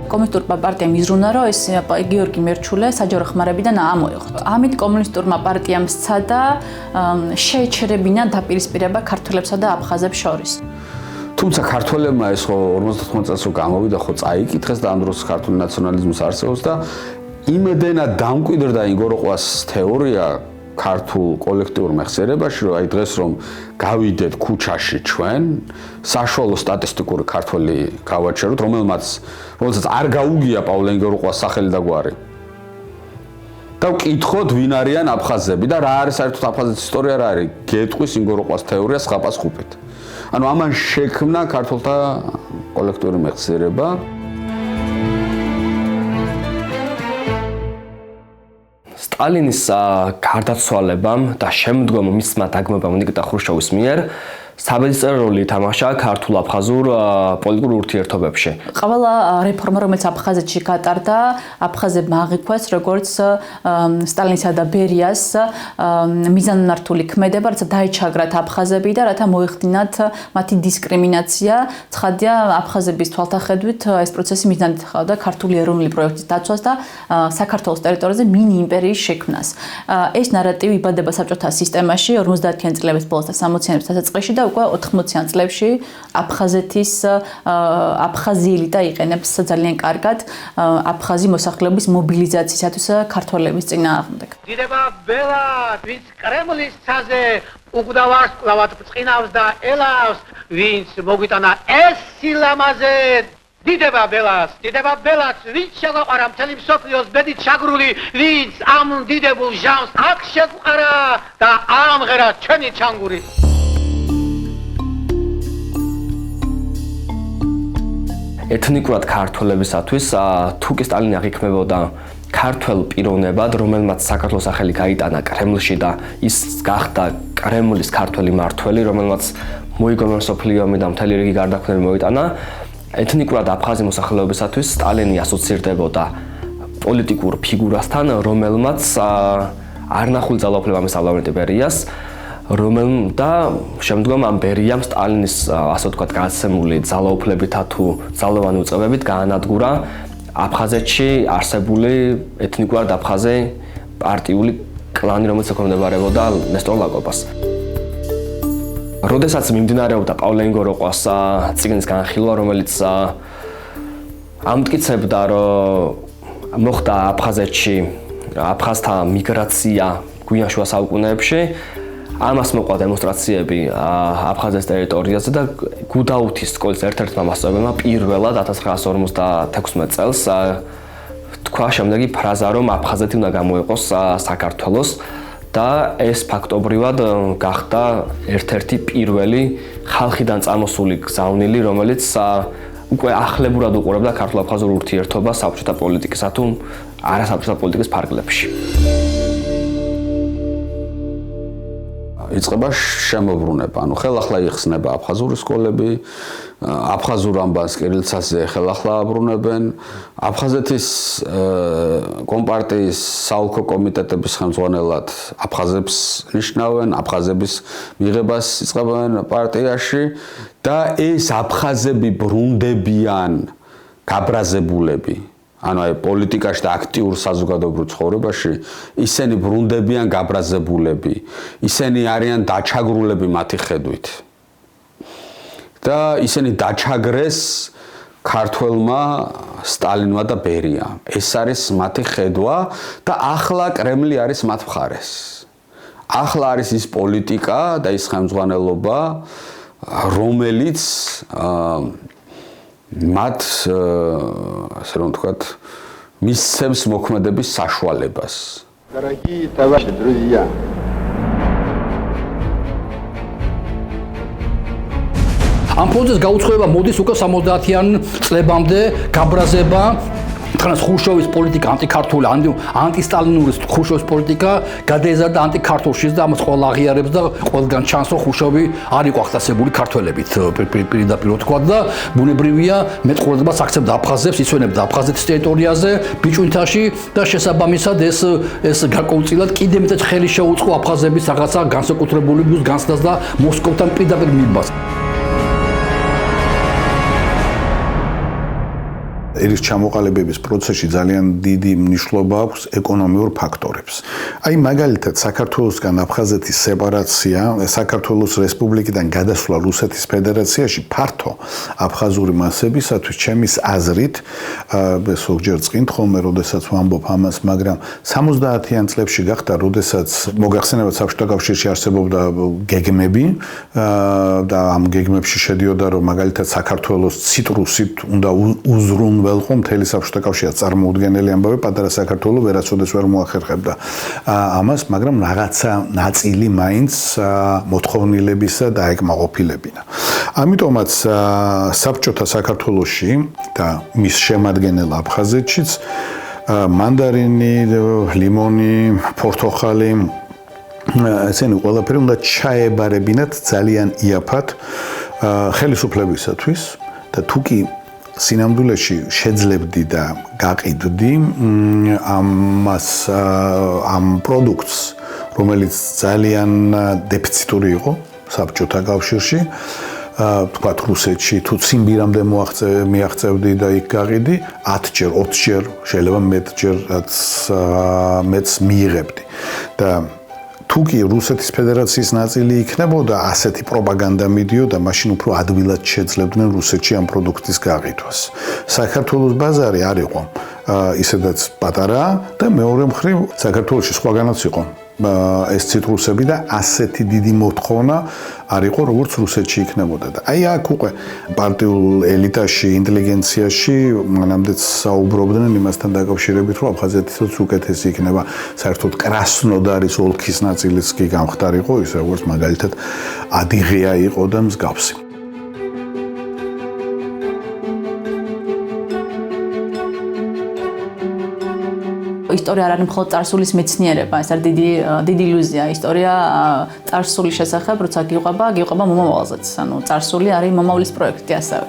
Speaker 2: კომუნისტურმა პარტიამ იზრუნა, რომ ეს გიორგი მერჩულე საჯარო ხმარებიდან ამოიღო. ამით კომუნისტურმა პარტიამ სცადა შეეჩერებინა დაპირისპირება ქართველებსა და აფხაზებს შორის.
Speaker 3: თუმცა ქართველებმა ეს ხო 58 წელს რო გამოვიდა, ხო წაიკითხეს და ამ დროს ქართული ნაციონალიზმის არსებობს და იმედენად დამკვიდრდა იგოროყვას თეორია ქართულ კოლექტიურ მეხსიერებაში, რომ აი დღეს რომ გავიდეთ ქუჩაში ჩვენ, საშუალო სტატისტიკური ქართველი გავაჩეროთ, რომელსაც არ გაუგია პავლე იგოროყვას სახელი და გვარი. და ვკითხოთ ვინ არიან აფხაზები და რა არის საერთოდ აფხაზეთის ისტორია, რა არის გეტყვის იგოროყვას თეორია სხაპას ხუპით. ანუ ამან შექმნა ქართულთა კოლექტიური მეხსიერება.
Speaker 9: სტალინის გარდაცვალებამ და შემდგომ მისმა დაგმობამ ნიკიტა ხრუშჩოვის მიერ საბედისწერო როლი ითამაშა ქართულ-აფხაზურ პოლიტიკურ ურთიერთობებში.
Speaker 2: ყველა რეფორმა, რომელიც აფხაზეთში გატარდა, აფხაზებმა აღიქვეს როგორც სტალინსა და ბერიას მიზანმართული ქმედება, რათა დაეჩაგრათ აფხაზები და რათა მოეხდინათ მათი დისკრიმინაცია. ცხადია, აფხაზების თვალთახედვით ეს პროცესი მიზანით ჰყავდა ქართული ეროვნული პროექტის დაცვას და საქართველოს ტერიტორიაზე მინი იმპერიის შექმნას. ეს ნარატივი იბადება საბჭოთა სისტემაში 50-იან წლების ბოლოს და 60-იან დასაწყისში და უკვე 80-იან წლებში აფხაზეთის აფხაზი ელიტა იყენებს ძალიან კარგად აფხაზი მოსახლეობის მობილიზაციისათვის ქართველების წინააღმდეგ.
Speaker 12: დიდება ბელა, ვინც კრემლის ცაზე უგდავარს კლავად წინავს და ელავს, ვინც მოგვიტანა ეს სილამაზე. დიდება ბელას, ვინც შეგვაყარა მთელი მსოფლიოს ბედით ჩაგრული, ვინც ამ დიდებულ ჟამს აქ შეგვყარა და ამღერა ჩვენი ჩანგური.
Speaker 9: ეთნიკურად ქართველებისათვის თუ კი სტალინი აღიქმებოდა ქართველ პიროვნებად, რომელმაც საქართველოს სახელი გაიტანა კრემლში და ის გახდა კრემლის ქართველი მმართველი, რომელმაც მოიგონა მსოფლიო ომი და მთელი რიგი გარდაქმნები მოიტანა, ეთნიკურად აფხაზი მოსახლეობისათვის სტალინი ასოცირდებოდა პოლიტიკურ ფიგურასთან, რომელმაც არნახული ძალაუფლება მისწავლავდა ბერიას, და შემდგომ ამ ბერიამ სტალინის ასე ვთქვათ გაცემული ძალაუფლებითა თუ ძალოვანი უწყებებით გაანადგურა აფხაზეთში არსებული ეთნიკურად აფხაზი პარტიული კლანი, რომელიც ექვემდებარებოდა ნესტორ ლაკოპას. როდესაც მიმდინარეობდა პავლე იგოროყვას წიგნის განხილვა, რომელიც ამტკიცებდა, რომ მოხდა აფხაზეთში აფხაზთა მიგრაცია გვიან შუა საუკუნეებში, ამას მოყვა დემონსტრაციები აფხაზეთის ტერიტორიაზე და გუდაუთის სკოლის ერთ-ერთმა მასწავლებელმა პირველად 1956 წელს თქვა შემდეგი ფრაზა, რომ აფხაზეთი უნდა გამოეყოს საქართველოს და ეს ფაქტობრივად გახდა ერთ-ერთი პირველი ხალხიდან წამოსული გზავნილი, რომელიც უკვე ახლებურად უყურებდა ქართულ-აფხაზურ ურთიერთობას საბჭოთა პოლიტიკისა თუ არასაბჭოთა პოლიტიკის ფარგლებში.
Speaker 3: იწყება შემოbrunება. ანუ ხელახლა იხსნება აფხაზური სკოლები, აფხაზურ ამბავს კირილიცაზე ხელახლა აბრუნებენ. აფხაზეთის კომპარტიის საოლქო კომიტეტების ხელმძღვანელად აფხაზებს ნიშნავენ, აფხაზების მიღებას იწყებენ პარტიაში და ეს აფხაზები ბრუნდებიან გაბრაზებულები. ანუ აი პოლიტიკაში და აქტიურ საზოგადოებრივ ცხოვრებაში ისინი ბრუნდებიან გაბრაზებულები. ისინი არიან დაჩაგრულები მათი ხედვით. და ისინი დაჩაგრეს ქართველმა სტალინმა და ბერიამ. ეს არის მათი ხედვა და ახლა კრემლი არის მათ მხარეს. ახლა არის ის პოლიტიკა და ის ხელმძღვანელობა, რომელიც მათ ასე რომ ვთქვათ, მისცემს მოქმედების საშუალებას.
Speaker 13: Дорогие товарищи, друзья.
Speaker 6: ამ პროცესს გაუცხოება მოდის უკვე 70-იან წლებამდე გაბრაზება თან ხუშოვის პოლიტიკა ანტიქართული ანტისტალინური ხუშოვის პოლიტიკა გადაეზარდა ანტიქართულშიც და ამას ყველა აღიარებს და ყველგან ჩანს რომ ხუშოვი არ იყო ახსასებული ქართველებით პირდაპირ თქვა და ბუნებრივია მეტ ყურადღებას აქცევდა აფხაზებს იცვენებდა აფხაზეთის ტერიტორიაზე ბიჭუნთაში და შესაბამისად ეს გარკვეულწილად კიდევ მეტად ხელი შეუწყო აფხაზების რაღაცა განსაკუთრებულობის განცდას და მოსკოვთან პირდაპირ მიბას.
Speaker 4: ერის ჩამოყალიბების პროცესში ძალიან დიდი მნიშვნელობა აქვს ეკონომიურ ფაქტორებს. აი მაგალითად საქართველოსგან აფხაზეთის სეპარაცია, საქართველოს რესპუბლიკიდან გადასვლა რუსეთის ფედერაციაში ფართო აფხაზური მასებისათვის ჩემის აზრით, ზოგჯერ წკინთ ხოლმე, როდესაც ვამბობ ამას, მაგრამ 70-იან წლებში გახდა, როდესაც მოგახსენებათ საბჭოთა კავშირში არსებობდა გეგმები და ამ გეგმებში შედიოდა, რომ მაგალითად საქართველოს ციტრუსით უნდა უზრუნველყო მთელი საბჭოთა კავშირის წარმოუდგენელი ამბავი პატარა საქართველო ვერასოდეს ვერ მოახერხებდა ამას, მაგრამ რაღაცა ნაწილი მაინც მოთხოვნილებისა დაეკმაყოფილებინა. ამიტომაც საბჭოთა საქართველოში და მის შემადგენელ აფხაზეთშიც მანდარინი, ლიმონი, ფორთოხალი ესენი ყველაფერი უნდა ჩაებარებინათ ძალიან იაფად ხელისუფლებისათვის და თუკი სინამდვილეში შეძლებდი და გაყიდვდი ამ პროდუქტს, რომელიც ძალიან დეფიციტური იყო საბჭოთა კავშირში, თქვათ რუსეთში, თუ ციმბირამდე მიაღწევდი და იქ გაყიდი, 10ჯერ, 20ჯერ, შეიძლება მეტჯერაც მეც მიიღებდი. და თუკი რუსეთის ფედერაციის ნაწილი იქნებოდა, ასეთი პროპაგანდა მიდიოდა, მაშინ უფრო ადვილად შეძლებდნენ რუსეთში ამ პროდუქტის გაყიდვას. საქართველოს ბაზარი არ იყო ისედაც პატარა და მეორე მხრივ საქართველოში სხვაგანაც იყო ეს ციტრუსები და ასეთი დიდი მოთხოვნა არ იყო, როგორც რუსეთში იქნებოდა. და აი აქ უკვე პარტიულ ელიტაში, ინტელიგენციაში მანამდეც საუბრობდნენ იმასთან დაკავშირებით, რომ აფხაზეთიც უკეთესი იქნება. საერთოდ კრასნოდარის ოლქის ნაწილიც კი გამხდარიყო, ისე როგორც მაგალითად ადიღეა იყო და მსგავსი.
Speaker 2: ისტორია არ არის მხოლოდ წარსულის მეცნიერება, ეს არის დიდი ილუზია. ისტორია წარსულის შესახებ, როცა გიყვება მომავალზეც. ანუ წარსული არის მომავლის პროექტი ასევე.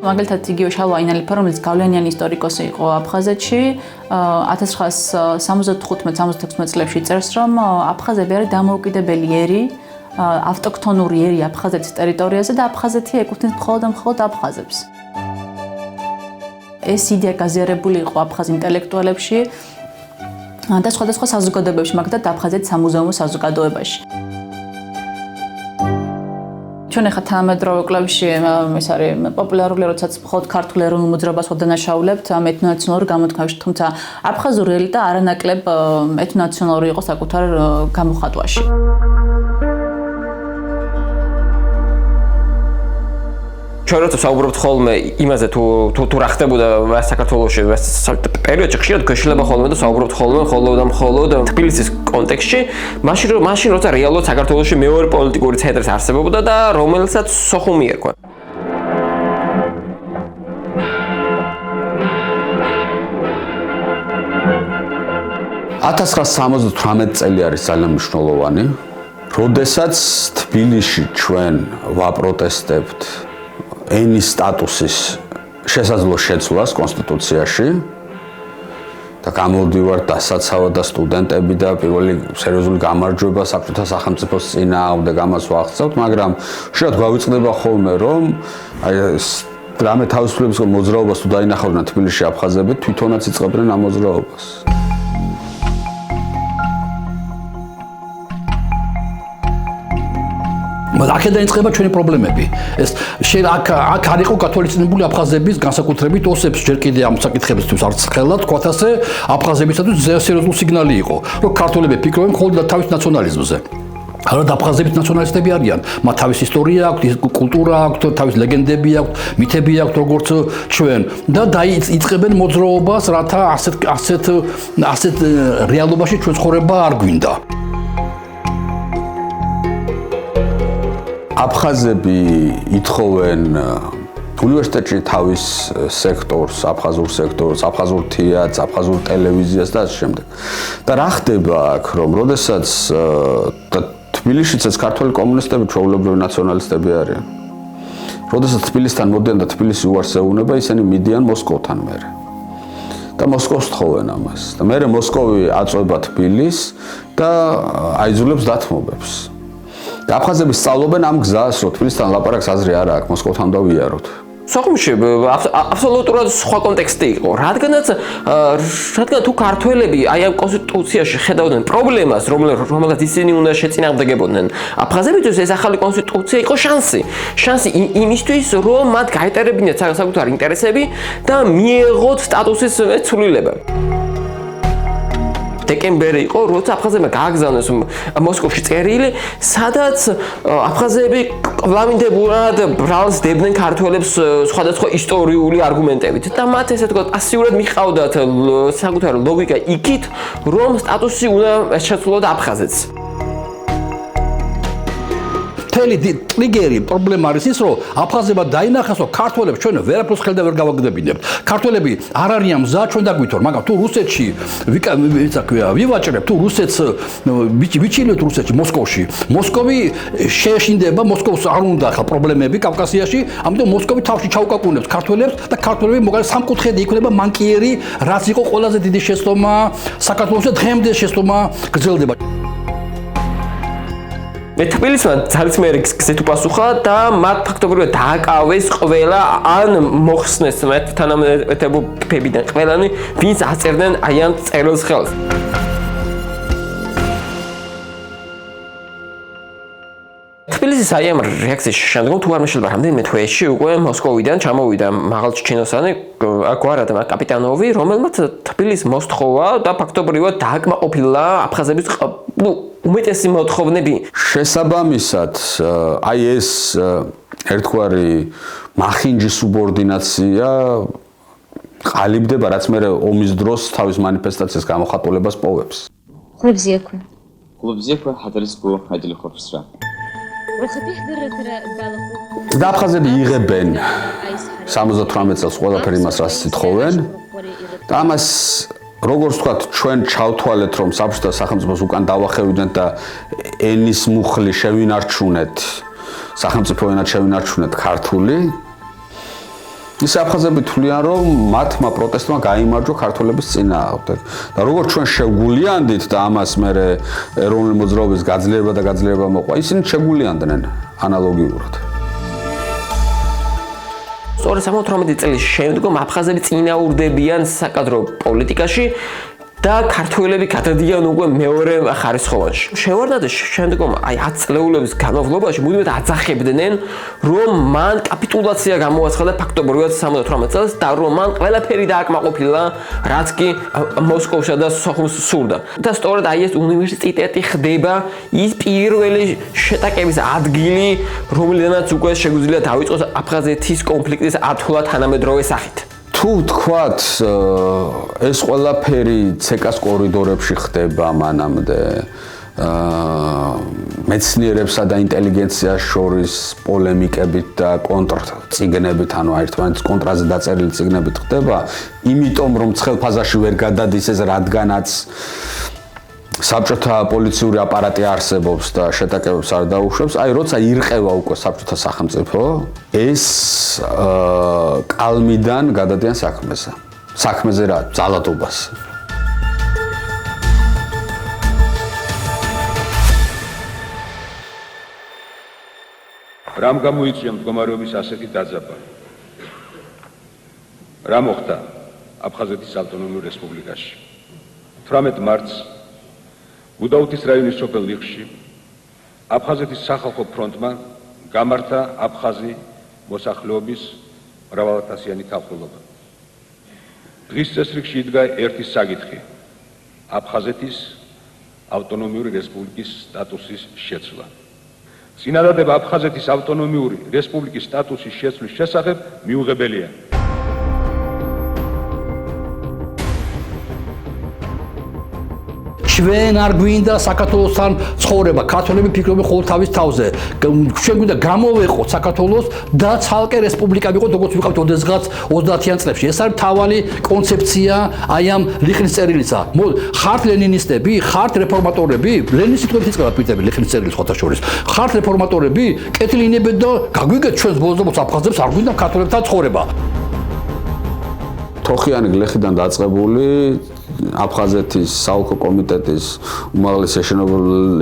Speaker 2: მაგალითად იგივე შალვა ინალიფა, რომელიც გავლენიანი ისტორიკოსი იყო აფხაზეთში, 1975-76 წლებში წერს, რომ აფხაზები არის დამოუკიდებელი ერი, ავტოქთონური ერი აფხაზეთის ტერიტორიაზე და აფხაზეთი ეკუთვნის მხოლოდ აფხაზებს. ეს იდეა გაზიარებული იყო აფხაზ ინტელექტუალებში და სხვადასხვა საზოგადოებებში, მაგალითად აფხაზეთის სამუზეუმო საზოგადოებაში. ჩვენ ახლა თანამედროვე კლუბში ეს არის პოპულარული, როდესაც მხოლოდ ქართულ ეროვნულ მოძრაობას ვადანაშაულებთ ამ ეთნონაციონალურ გამოთქმებში, თუმცა აფხაზური ელიტა არანაკლებ ეთნონაციონალური იყო საკუთარ გამოხატვაში.
Speaker 9: ჩვენ როცა საუბრობთ ხოლმე იმაზე თუ რა ხდებოდა საქართველოში პერიოდში, ხშირად გვეშლება ხოლმე და საუბრობთ მხოლოდ თბილისის კონტექსტში, მაშინ როცა რეალურად საქართველოში მეორე პოლიტიკური ცენტრი არსებობდა და რომელსაც სოხუმი ერქვა.
Speaker 3: 1978 წელი არის ძალიან მნიშვნელოვანი. როდესაც თბილისში ჩვენ ვაპროტესტებთ ენის სტატუსის შესაძლო შეცვლას კონსტიტუციაში და გამოვდივართ დასაცავად და სტუდენტები და პირველი სერიოზული გამარჯვება საბჭოთა სახელმწიფოს წინააღმდეგ ამას ვახცევთ, მაგრამ შეიძლება გვავიწყდება ხოლმე რომ აი ეს რამე თავისუფლების მოძრაობას თუ დაინახავდნენ თბილისში აფხაზები, თვითონაც იწყებდნენ ამ მოძრაობას.
Speaker 6: აქედან იწყება ჩვენი პრობლემები. ეს აქ არ იყო კათოლიციზმული აფხაზების განსაკუთრებით ოსებს ჯერ კიდე ამ საკითხებისთვის არც ხელა თქვათ ასე აფხაზებისათვის სერიოზული სიგნალი იყო, რომ ქართველები ფიქრობენ მხოლოდ თავის ნაციონალიზმზე. არა აფხაზების ნაციონალისტები არიან, მათ თავის ისტორია აქვთ, კულტურა აქვთ, თავის ლეგენდები აქვთ, მითები აქვთ როგორც ჩვენ და დაიწყებენ მოძრაობას, რათა ასეთ რეალობაში ჩვენ ცხოვრება არ გვინდა.
Speaker 3: აფხაზები ითხოვენ უნივერსიტეტში თავის სექტორს, აფხაზურ სექტორს, აფხაზურ თეატრს, აფხაზურ ტელევიზიას და ასე შემდეგ. და რა ხდება აქ, რომ როდესაც თბილისშიც ქართველი კომუნისტები ჩვეულებრივი ნაციონალისტები არიან. როდესაც თბილისთან მოდიან და თბილისი უარს ეუბნება, ისინი მიდიან მოსკოვთან მერე. და მოსკოვს თხოვენ ამას. და მერე მოსკოვი აწვება თბილისს და აიძულებს დათმობებს. და აფხაზები სწავლობენ ამ გზას, რომ თბილისთან ლაპარაკს აზრი არ აქვს, მოსკოვთან დავიაროთ.
Speaker 5: სოხუმში აბსოლუტურად სხვა კონტექსტი იყო, რადგან თუ ქართველები აი ამ კონსტიტუციაში ხედავდნენ პრობლემას, რომელსაც ისინი უნდა შეწინააღმდეგებოდნენ, აფხაზებისთვის ეს ახალი კონსტიტუცია იყო შანსი იმისთვის, რომ მათ გაეტარებინათ საკუთარი ინტერესები და მიეღოთ სტატუსის ცვლილება. დეკემბერი იყო, როცა აფხაზებმა გააგზავნეს მოსკოვში წერილი, სადაც აფხაზები კვლავინდებურად ბრალსდებდნენ ქართველებს სხვადასხვა ისტორიული არგუმენტებით და მათ ესე ვთქვათ პასიურად მიჰყავდათ საკუთარი ლოგიკა იქით, რომ სტატუსი უნდა შეცვლოდა აფხაზეთს.
Speaker 6: მთელი ტრიგერი პრობლემა არის ის, რომ აფხაზებმა დაინახეს, რომ ქართველებს ჩვენ ვერაფერს ხელდა ვერ გავაგდებინებთ. ქართველები არ არიან მზა ჩვენ დაგვithor, მაგრამ თუ რუსეთში ვივაჭრებთ, თუ რუსეთს ვიჩინოთ რუსეთში, მოსკოვში, მოსკოვი შეეშინდება, მოსკოვს არ უნდა ხა პრობლემები კავკასიაში, ამიტომ მოსკოვი თავში ჩაუკაკუნებს ქართველებს და ქართველები მოგალ სამკუთხედი იქნება მანკიერი, რაც იყო ყველაზე დიდი შეცდომა საქართველოს და დღემდე შეცდომა გრძელდება.
Speaker 5: თბილისმა ძალისმიერი გზით უპასუხა და მათ ფაქტობრივად დააკავეს ყველა ან მოხსნეს მათ თანამედროვეებიდან ყველანი, ვინც აწერდნენ აი ამ წერილს ხელს. თბილისის აი ამ რეაქციის შემდგომ თუ არ მეშლება რამდენიმე თვეში უკვე მოსკოვიდან ჩამოვიდა მაღალჩინოსანი გვარად კაპიტანოვი, რომელმაც თბილისს მოსთხოვა და ფაქტობრივად დააკმაყოფილა აფხაზების უმეტესი მოთხოვნები.
Speaker 3: შესაბამისად, აი ეს ერთგვარი მახინჯი სუბორდინაცია ყალიბდება, რაც მე ომის დროს თავის მანიფესტაციის გამოხატულებას პოვებს.
Speaker 14: Хлопзеку хадриску адილი ხოფსრა.
Speaker 3: და აფხაზები იღებენ 78 წელს ყველაფერი მას რაც ითხოვენ და ამას როგორც ვთქვათ, ჩვენ ჩავთვალეთ, რომ საბჭოთა სახელმწიფოს უკან დავახევინეთ და ენის მუხლი შევინარჩუნეთ, სახელმწიფო ენად შევინარჩუნეთ ქართული. ის აფხაზები თვლიან, რომ მათმა პროტესტმა გაიმარჯვა ქართველების წინააღმდეგ. და როგორც ჩვენ შევგულიანდით და ამას მე ეროვნული მოძრაობის გაძლიერება მოყვა, ისინი შეგულიანდნენ ანალოგიურად.
Speaker 5: სწორედ 78 წლის შემდგომ აფხაზები წინააღმდეგებიან საკადრო პოლიტიკაში და ქართველები გადადიან უკვე მეორე ხარისხოვანში. შევარდნაძე შემდგომ აი 10 წლეულების განმავლობაში მუდმივად აძახებდნენ, რომ მან კაპიტულაცია გამოაცხადა ფაქტობრივად 78 წელს და რომ მან ყველაფერი დააკმაყოფილა, რაც კი მოსკოვსა და სოხუმს სურდა. და სწორედ აი ეს უნივერსიტეტი ხდება ის პირველი შეტაკების ადგილი, რომლიდანაც უკვე შეგვიძლია დავიწყოს აფხაზეთის კონფლიქტის ათვლა თანამედროვე სახით.
Speaker 3: თუ თქვათ ეს ყველაფერი ცეკას კორიდორებში ხდება მანამდე მეცნიერებსა და ინტელიგენციას შორის პოლემიკებით და კონტრციგნებით, ანუ ერთმანეთის კონტრაზე დაწერილი ციგნებით ხდება, იმიტომ რომ ცხელ ფაზაში ვერ გადადის ეს, რადგანაც საბჭოთა პოლიციური აპარატი არსებობს და შეტაკებებს არ დაუშვებს, აი როცა ირყევა უკვე საბჭოთა სახელმწიფო, ეს კალმიდან გადადიან საქმეზე. საქმეზე რა, ძალადობას.
Speaker 15: რამ გამოიწვია მდგომარეობის ასეთი დაძაბა? რა მოხდა აფხაზეთის ავტონომიურ რესპუბლიკაში? 18 მარტს გუდაუთის რაიონის სოფელ ლიხში აფხაზეთის სახალხო ფრონტმა გამართა აფხაზი მოსახლეობის მრავალათასიანი თანხმობა. დღის წესრიგში იდგა ერთი საკითხი: აფხაზეთის ავტონომიური რესპუბლიკის სტატუსის შეცვლა. წინადადება აფხაზეთის ავტონომიური რესპუბლიკის სტატუსის შეცვლის შესახებ მიუღებელია.
Speaker 6: ჩვენ არ გვინდა საქართველოსთან ცხოვრება, ქართველები ფიქრობენ ხოლმე თავის თავზე. ჩვენ გვინდა გამოვეყოთ საქართველოს და ცალკე რესპუბლიკა ვიყოთ, როგორც ვიყავთ ოდესღაც 30-იან წლებში. ეს არის მთავარი კონცეფცია აი ამ ლიხნის წერილისა. ხართ ლენინისტები, ხართ რეფორმატორები, ლენინის სიტყვებით იწყება პირდაპირ ლიხნის წერილი ხოთა შორის. ხართ რეფორმატორები, კეთილი ინებეთ და გაგვიგეთ ჩვენს ბოლოს აფხაზებს არ გვინდა ქართველებთან ცხოვრება.
Speaker 3: თოხიანი გლეხიდან დაწყებული აფხაზეთის საოლქო კომიტეტის უმაღლეს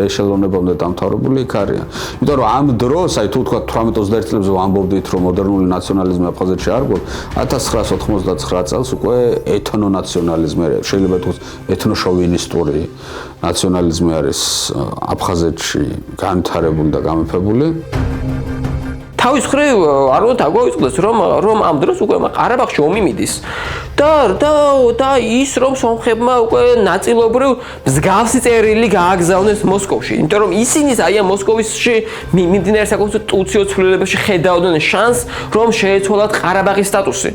Speaker 3: ეშელონებამდე დამთავრებული იქ არიან. იმიტომ რომ ამ დროს, აი თუ თქვა 18-21 წლებზე ვამბობდით, რომ მოდერნული ნაციონალიზმი აფხაზეთში არ გვაქვს, 1999 წელს უკვე ეთნონაციონალიზმი, შეიძლება ითქვას ეთნოშოვინისტური ნაციონალიზმი არის აფხაზეთში განვითარებული და გამეფებული.
Speaker 16: თავის მხრივ არ უნდა დაგვაიწყდეს რომ ამ დროს უკვე ყარაბაღში ომი მიდის და ის რომ სომხებმა უკვე ნაწილობრივ მსგავსი წერილი გააგზავნეს მოსკოვში, იმიტომ რომ ისინი აი ამ მოსკოვში მიმდინარე საკონსტიტუციო ცვლილებებში ხედავდნენ შანსს, რომ შეეცვალათ ყარაბაღის სტატუსი.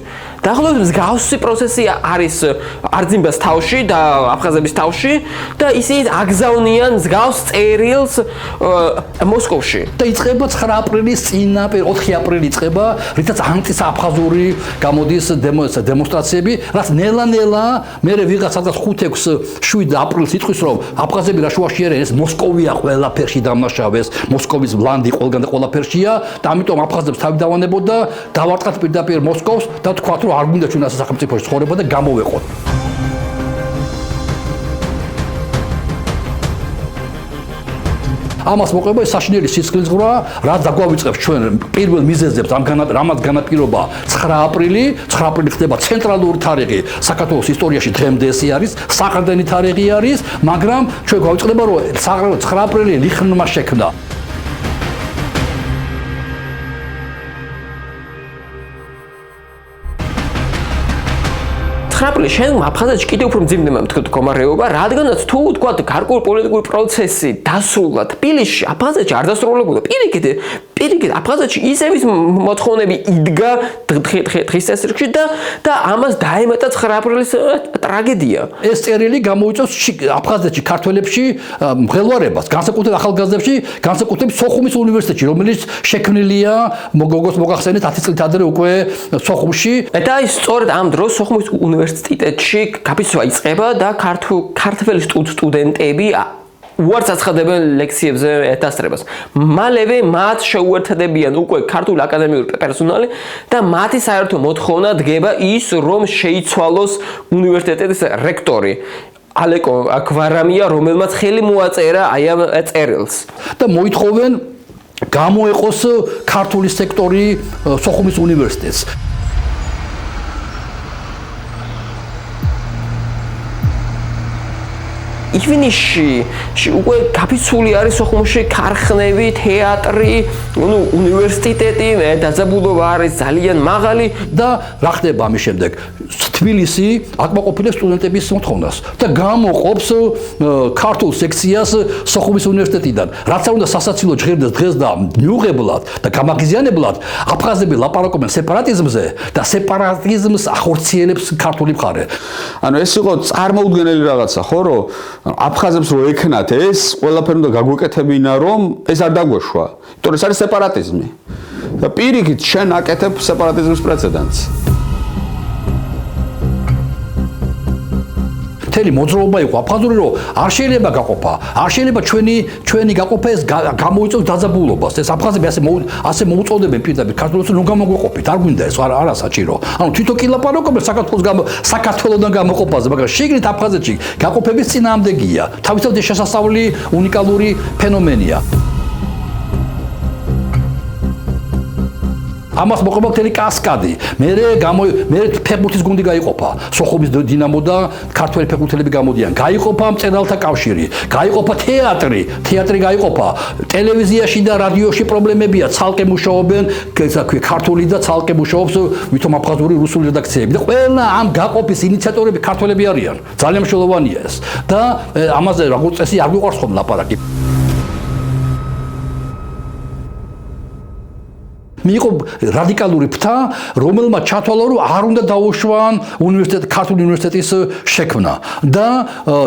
Speaker 16: დაახლოებით მსგავსი პროცესი არის არძიმბას თავში და აფხაზების თავში და ისინი აგზავნიან მსგავს წერილს მოსკოვში.
Speaker 6: და იწყება 9 აპრილის წინა 4 აპრილი იწყება, რითაც ანტისაფხაზური გამოდის დემონსტრაციები, რაც ნელა-ნელა მერე ვიღაც 5-6-7 აპრილს იტყვის, რომ აფხაზები რა შუაში არიან, ეს მოსკოვია ყველაფერში დამნაშავეს, მოსკოვის ვლანდი ყველგან და ყველაფერშია და ამიტომ აფხაზებს თავი დავანებოდა, დავარტყათ პირდაპირ მოსკოვს და თქვათ, რომ არ გვინდა ჩვენ ასე სახელმწიფოში ცხოვრება და გამოვეყოთ. ამას მოყვება საშინელი სისხლისღვრა, რაც დაგვავიწყებს ჩვენ პირველ მიზეზებს ამას განაპირობა 9 აპრილი ხდება ცენტრალური თარიღი საქართველოს ისტორიაში დღემდე ესე არის, საყრდენი თარიღი არის, მაგრამ ჩვენ გვავიწყდება რომ 9 აპრილი ლიხნმა შექმნა.
Speaker 16: აპრილის შემდგომ აფხაზეთში კიდევ უფრო მძიმდება მდგომარეობა, რადგანაც თუ თქვათ გარკვეული პოლიტიკური პროცესი დასრულდა თბილისში, აფხაზეთში არ დასრულებულა. პირიქით აფხაზეთში ისევის მოთხოვნები იდგა დღის წესრიგში და ამას დაემატა 9 აპრილის ტრაგედია.
Speaker 6: ეს წერილი გამოიწვევს აფხაზეთში ქართველებში მღელვარებას, განსაკუთრებით ახალგაზრდებში, განსაკუთრებით სოხუმის უნივერსიტეტში, რომელიც შექმნილია როგორც მოგახსენეთ 10 წლით ადრე უკვე სოხუმში.
Speaker 16: და ის სწორედ ამ დროს სოხუმის უნივერსიტეტში გაფიცვა იწყება და ქართველი სტუდენტები უარს აცხადებენ ლექციებზე ეთასტრებას. მალევე მათ შეუერთდებიან უკვე ქართული აკადემიური პერსონალი და მათი საერთო მოთხოვნა დგება ის, რომ შეიცვალოს უნივერსიტეტის რექტორი. ალეკო აქვარამია, რომელმაც ხელი მოაწერა აი ამ წერილს.
Speaker 6: და მოითხოვენ გამოეყოს ქართული სექტორი სოხუმის უნივერსიტეტს.
Speaker 16: ივნისში უკვე გაფიცული არის სოხუმში ქარხნები, თეატრი, უნივერსიტეტი, დაძაბულობა არის ძალიან მაღალი
Speaker 6: და რა ხდება ამის შემდეგ? თბილისი აკმაყოფილებს სტუდენტების მოთხოვნას და გამოყოფს ქართულ სექციას სოხუმის უნივერსიტეტიდან. რაც არ უნდა სასაცილო ჟღერდეს დღეს და მიუღებლად და გამაგიზიანებლად, აფხაზები ლაპარაკობენ სეპარატიზმზე და სეპარატიზმს ახორციელებს ქართული მხარე.
Speaker 3: ანუ ეს იყო წარმოუდგენელი რაღაცა, ხო, რომ აფხაზებს რო ეკნათ ეს, ყველაფერი უნდა გაგვეკეთებინა, რომ ეს არ დაგვეშვა. იმიტომ რომ ეს არის სეპარატიზმი. და პირიქით შენ აკეთებ სეპარატიზმის პრეცედენტს.
Speaker 6: მთელი მოძრაობა იყო აფხაზური, რომ არ შეიძლება გაყოფა. არ შეიძლება ჩვენი გაყოფა ეს გამოიწვევს დაძაბულობას. ეს აფხაზები ასე მოუწოდებენ პირდაპირ ქართულს, რომ გამოგვეყოფით. არ გვინდა ეს არა საჭირო. ანუ თვითონ კი ლაპარაკობენ საქართველოსდან გამოყოფაზე, მაგრამ შიგნით აფხაზეთში გაყოფების წინააღმდეგია. თავისთავად ეს შესასწავლი უნიკალური ფენომენია. ამას მოყვა მთელი კასკადი. მე ფეხბურთის გუნდი გაიყოფა. სოხუმის დინამო და ქართველი ფეხბურთელები გამოდიან. გაიყოფა მწერალთა კავშირი, გაიყოფა თეატრი გაიყოფა. ტელევიზიაში და რადიოში პრობლემებია, ცალკე მუშაობენ, ქართული და ცალკე მუშაობს ვითომ აფხაზური, რუსული რედაქციები. და ყველა ამ გაყოფის ინიციატორები ქართველები არიან. ძალიან მნიშვნელოვანია ეს. და ამაზე როგორც წესი არ გვიყვარს ხომ ლაპარაკი. მიიღო რადიკალური ფთა, რომელმაც ჩათვალა, რომ არ უნდა დაუშვან ქართული უნივერსიტეტის შექმნა და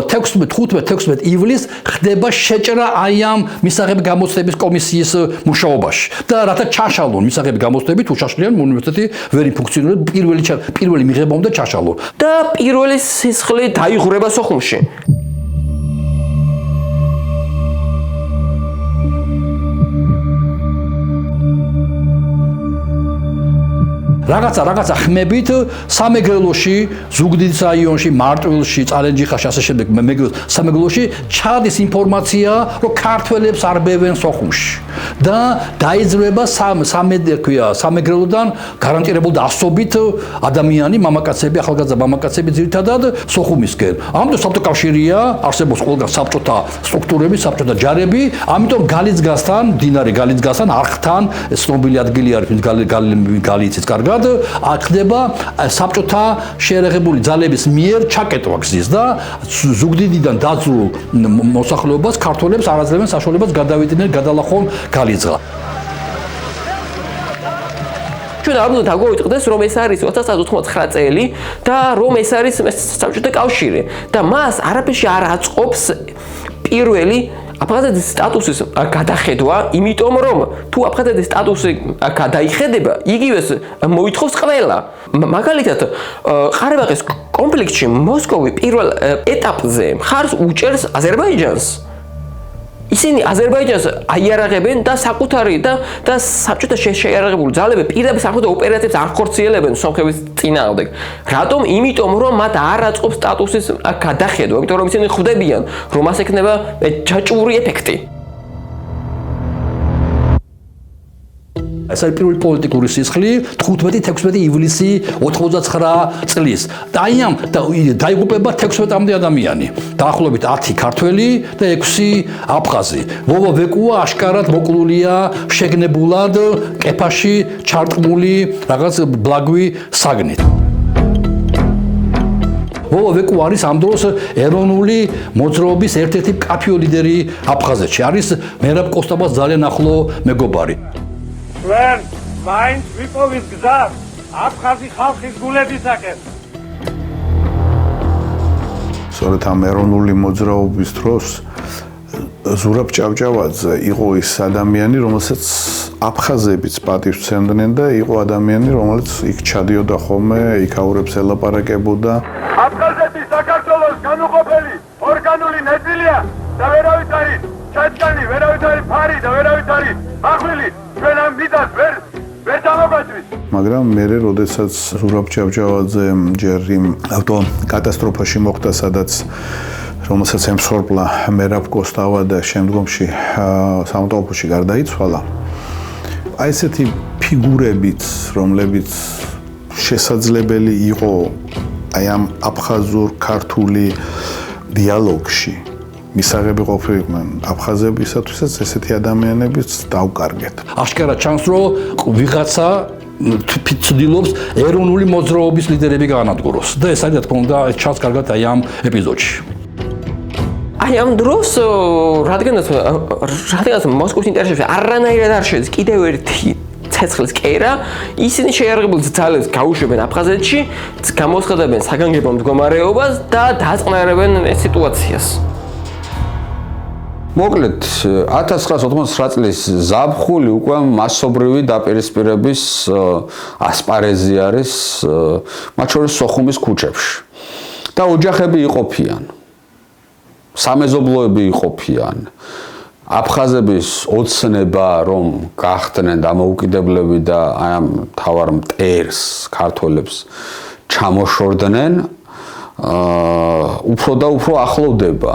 Speaker 6: 15-16 ივლისს ხდება შეჭრა აი ამ მისაღები გამოცდების კომისიის მუშაობაში და რათა ჩაშალონ მისაღები გამოცდები თუ ჩაშლიან უნივერსიტეტი ვერ იფუნქციონირებს პირველი მიღება უნდა ჩაშალონ
Speaker 16: და პირველი სისხლი დაიღურება სოხუმში.
Speaker 6: რაღაცა ხმებით სამეგრელოში, ზუგდიდის რაიონში, მარტვილში, წალენჯიხაში ასე შემდეგ სამეგრელოში ჩადის ინფორმაცია, რომ ქართველებს არბევენ სოხუმში და დაიძრება სამეგრელოდან გარანტირებული ასობით ადამიანი, მამაკაცები, ახალგაზრდა მამაკაცები ძირითადად სოხუმისკენ. ამიტომ საბჭოთა კავშირია, არსებობს ყველგან საბჭოთა სტრუქტურები, საბჭოთა ჯარები, ამიტომ გალიძგასთან, მდინარე გალიძგასთან, არხთან, ცნობილი ადგილი არის, გალიიცის კარგად ხდება საბჭოთა შეერაღებული ძალების მიერ ჩაკეტვა გზის და ზუგდიდიდან დაძრულ მოსახლეობას ქართველებს არ აძლევენ საშუალებას გადავიდნენ გადალახონ გალიძღა.
Speaker 16: ჩვენ არ უნდა დაგვაიტყდეს რომ ეს არის 1989 წელი და რომ ეს არის საბჭოთა კავშირი და მას არაფერში არ აწყობს პირველი აფხაზეთის სტატუსის გადახედვა, იმიტომ რომ თუ აფხაზეთის სტატუსი გადაიხედება, იგივეს მოითხოვს ყველა. მაგალითად, ყარაბაღის კონფლიქტში მოსკოვი პირველ ეტაპზე მხარს უჭერს აზერბაიჯანს. ისინი აზერბაიჯანს აიარაღებენ და საკუთარი და საბჭოთა შეიარაღებული ძალები პირდაპირ სამხედრო ოპერაციებს არ ხორციელებენ სომხების წინააღმდეგ. რატომ? იმიტომ რომ მათ არ აწყობს სტატუსის გადახედვა, იმიტომ რომ ისინი ხვდებიან, რომ მას ექნება ჯაჭვური ეფექტი.
Speaker 6: ეს არის პირველი პოლიტიკური სისხლი 15-16 ივლისი 89 წლის. და აი ამ დაიღუპება 16-მდე ადამიანი. დაახლოებით 10 ქართველი და 6 აფხაზი. ვოვა ვეკუა აშკარად მოკლულია შეგნებულად კეფაში ჩარტყმული რაღაც ბლაგვი საგნით. ვოვა ვეკუ არის ამ დროს ეროვნული მოძრაობის ერთ-ერთი მკაფიო ლიდერი აფხაზეთში. არის მერაბ კოსტაბას ძალიან ახლო მეგობარი.
Speaker 1: ჩვენ მაინც ვიპოვით გზას აფხაზი ხალხის გულებისაკენ.
Speaker 4: სწორედ ამ ეროვნული მოძრაობის დროს ზურაბ ჭავჭავაძე იყო ის ადამიანი, რომელსაც აფხაზებიც პატივს სცემდნენ და იყო ადამიანი, რომელიც იქ ჩადიოდა ხოლმე, იქაურებს ელაპარაკებოდა.
Speaker 1: აფხაზეთი საქართველოს განუყოფელი ორგანული ნაწილია და ვერავით არის ჩაჭკანი, ვერავით არის ფარი და ვერავით არის ახვლილი. ჩვენ ამ მიდას ვერ დამოგვაჭრის.
Speaker 4: მაგრამ მერე როდესაც ზურაბ ჭავჭავაძემ ჯერ იმ ავტოკატასტროფაში მოხვდა, სადაც რომელსაც ემსხვერპლა მერაბ კოსტავა და შემდგომში სამთავროში გარდაიცვალა. აი ესეთი ფიგურებიც, რომლებიც შესაძლებელი იყო აი ამ აფხაზურ-ქართული დიალოგში მისაღები ყოფილიყვნენ აფხაზებისათვისაც ესეთი ადამიანებიც დავკარგეთ.
Speaker 6: აშკარად ჩანს, რომ ვიღაცა ცდილობს ეროვნული მოძრაობის ლიდერები გაანადგუროს და ეს არის რა თქმა უნდა ჩანს კარგად აი ამ ეპიზოდში.
Speaker 16: აი ამ დროს რადგანაც მოსკოვის ინტერესებში არანაირად არ შედის კიდევ ერთი ცეცხლის კერა, ისინი შეიარაღებულ ძალებს გაუშვებენ აფხაზეთში, გამოსხდებენ საგანგებო მდგომარეობას და დაწყნარებენ სიტუაციას.
Speaker 3: მოკლედ 1989 წლის ზაფხული უკვე მასობრივი დაპირისპირების ასპარეზი არის მათ შორის სოხუმის ქუჩებში. და ოჯახები იყოფიან. სამეზობლოები იყოფიან. აფხაზების ოცნება რომ გახდნენ დამოუკიდებლები და აი ამ თავარ მტერს ქართველებს ჩამოშორდნენ, უფრო და უფრო ახლოვდება.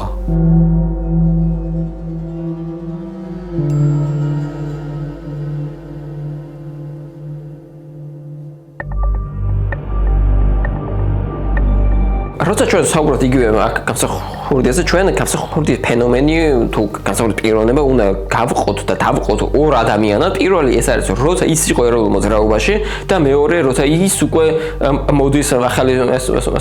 Speaker 16: როცა ჩვენ საუბრობთ იგივე გამსახურდიაზე, ჩვენ გამსახურდის ფენომენი თუ გამსახურდის პიროვნება უნდა გავყოთ და დავყოთ ორ ადამიანად. პირველი ეს არის, როცა ის იყო ეროვნულ მოძრაობაში და მეორე, როცა ის უკვე მოდის ახალი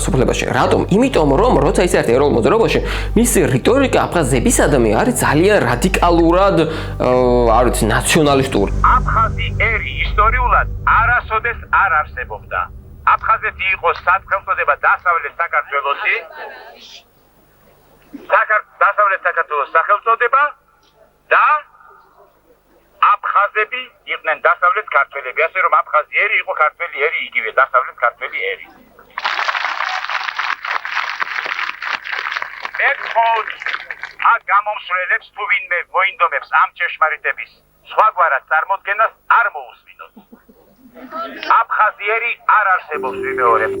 Speaker 16: სოფლებაში. რატომ? იმიტომ რომ როცა ის არის ეროვნულ მოძრაობაში, მისი რიტორიკა აფხაზებისადმი არის ძალიან რადიკალურად არის ნაციონალისტური.
Speaker 17: აფხაზი ერი ისტორიულად არასოდეს არ არსებობდა. აფხაზეთი იყო სახელმწოდება დასავლეთ საქართველოსი. დასავლეთ საქართველოს სახელმწოდება და აფხაზები იყვნენ დასავლეთ ქართველები, ასე რომ აფხაზი ერი იყო ქართველი ერი იგივე დასავლეთ ქართველი ერი. მე გქონდ აქ გამომსვლელებს თუ ვინმე მოინდომებს ამ ჭეშმარიტების სხვაგვარად წარმოდგენას არ მოусმინოთ. აფხაზიერი არ არსებობს ვიმეორებ.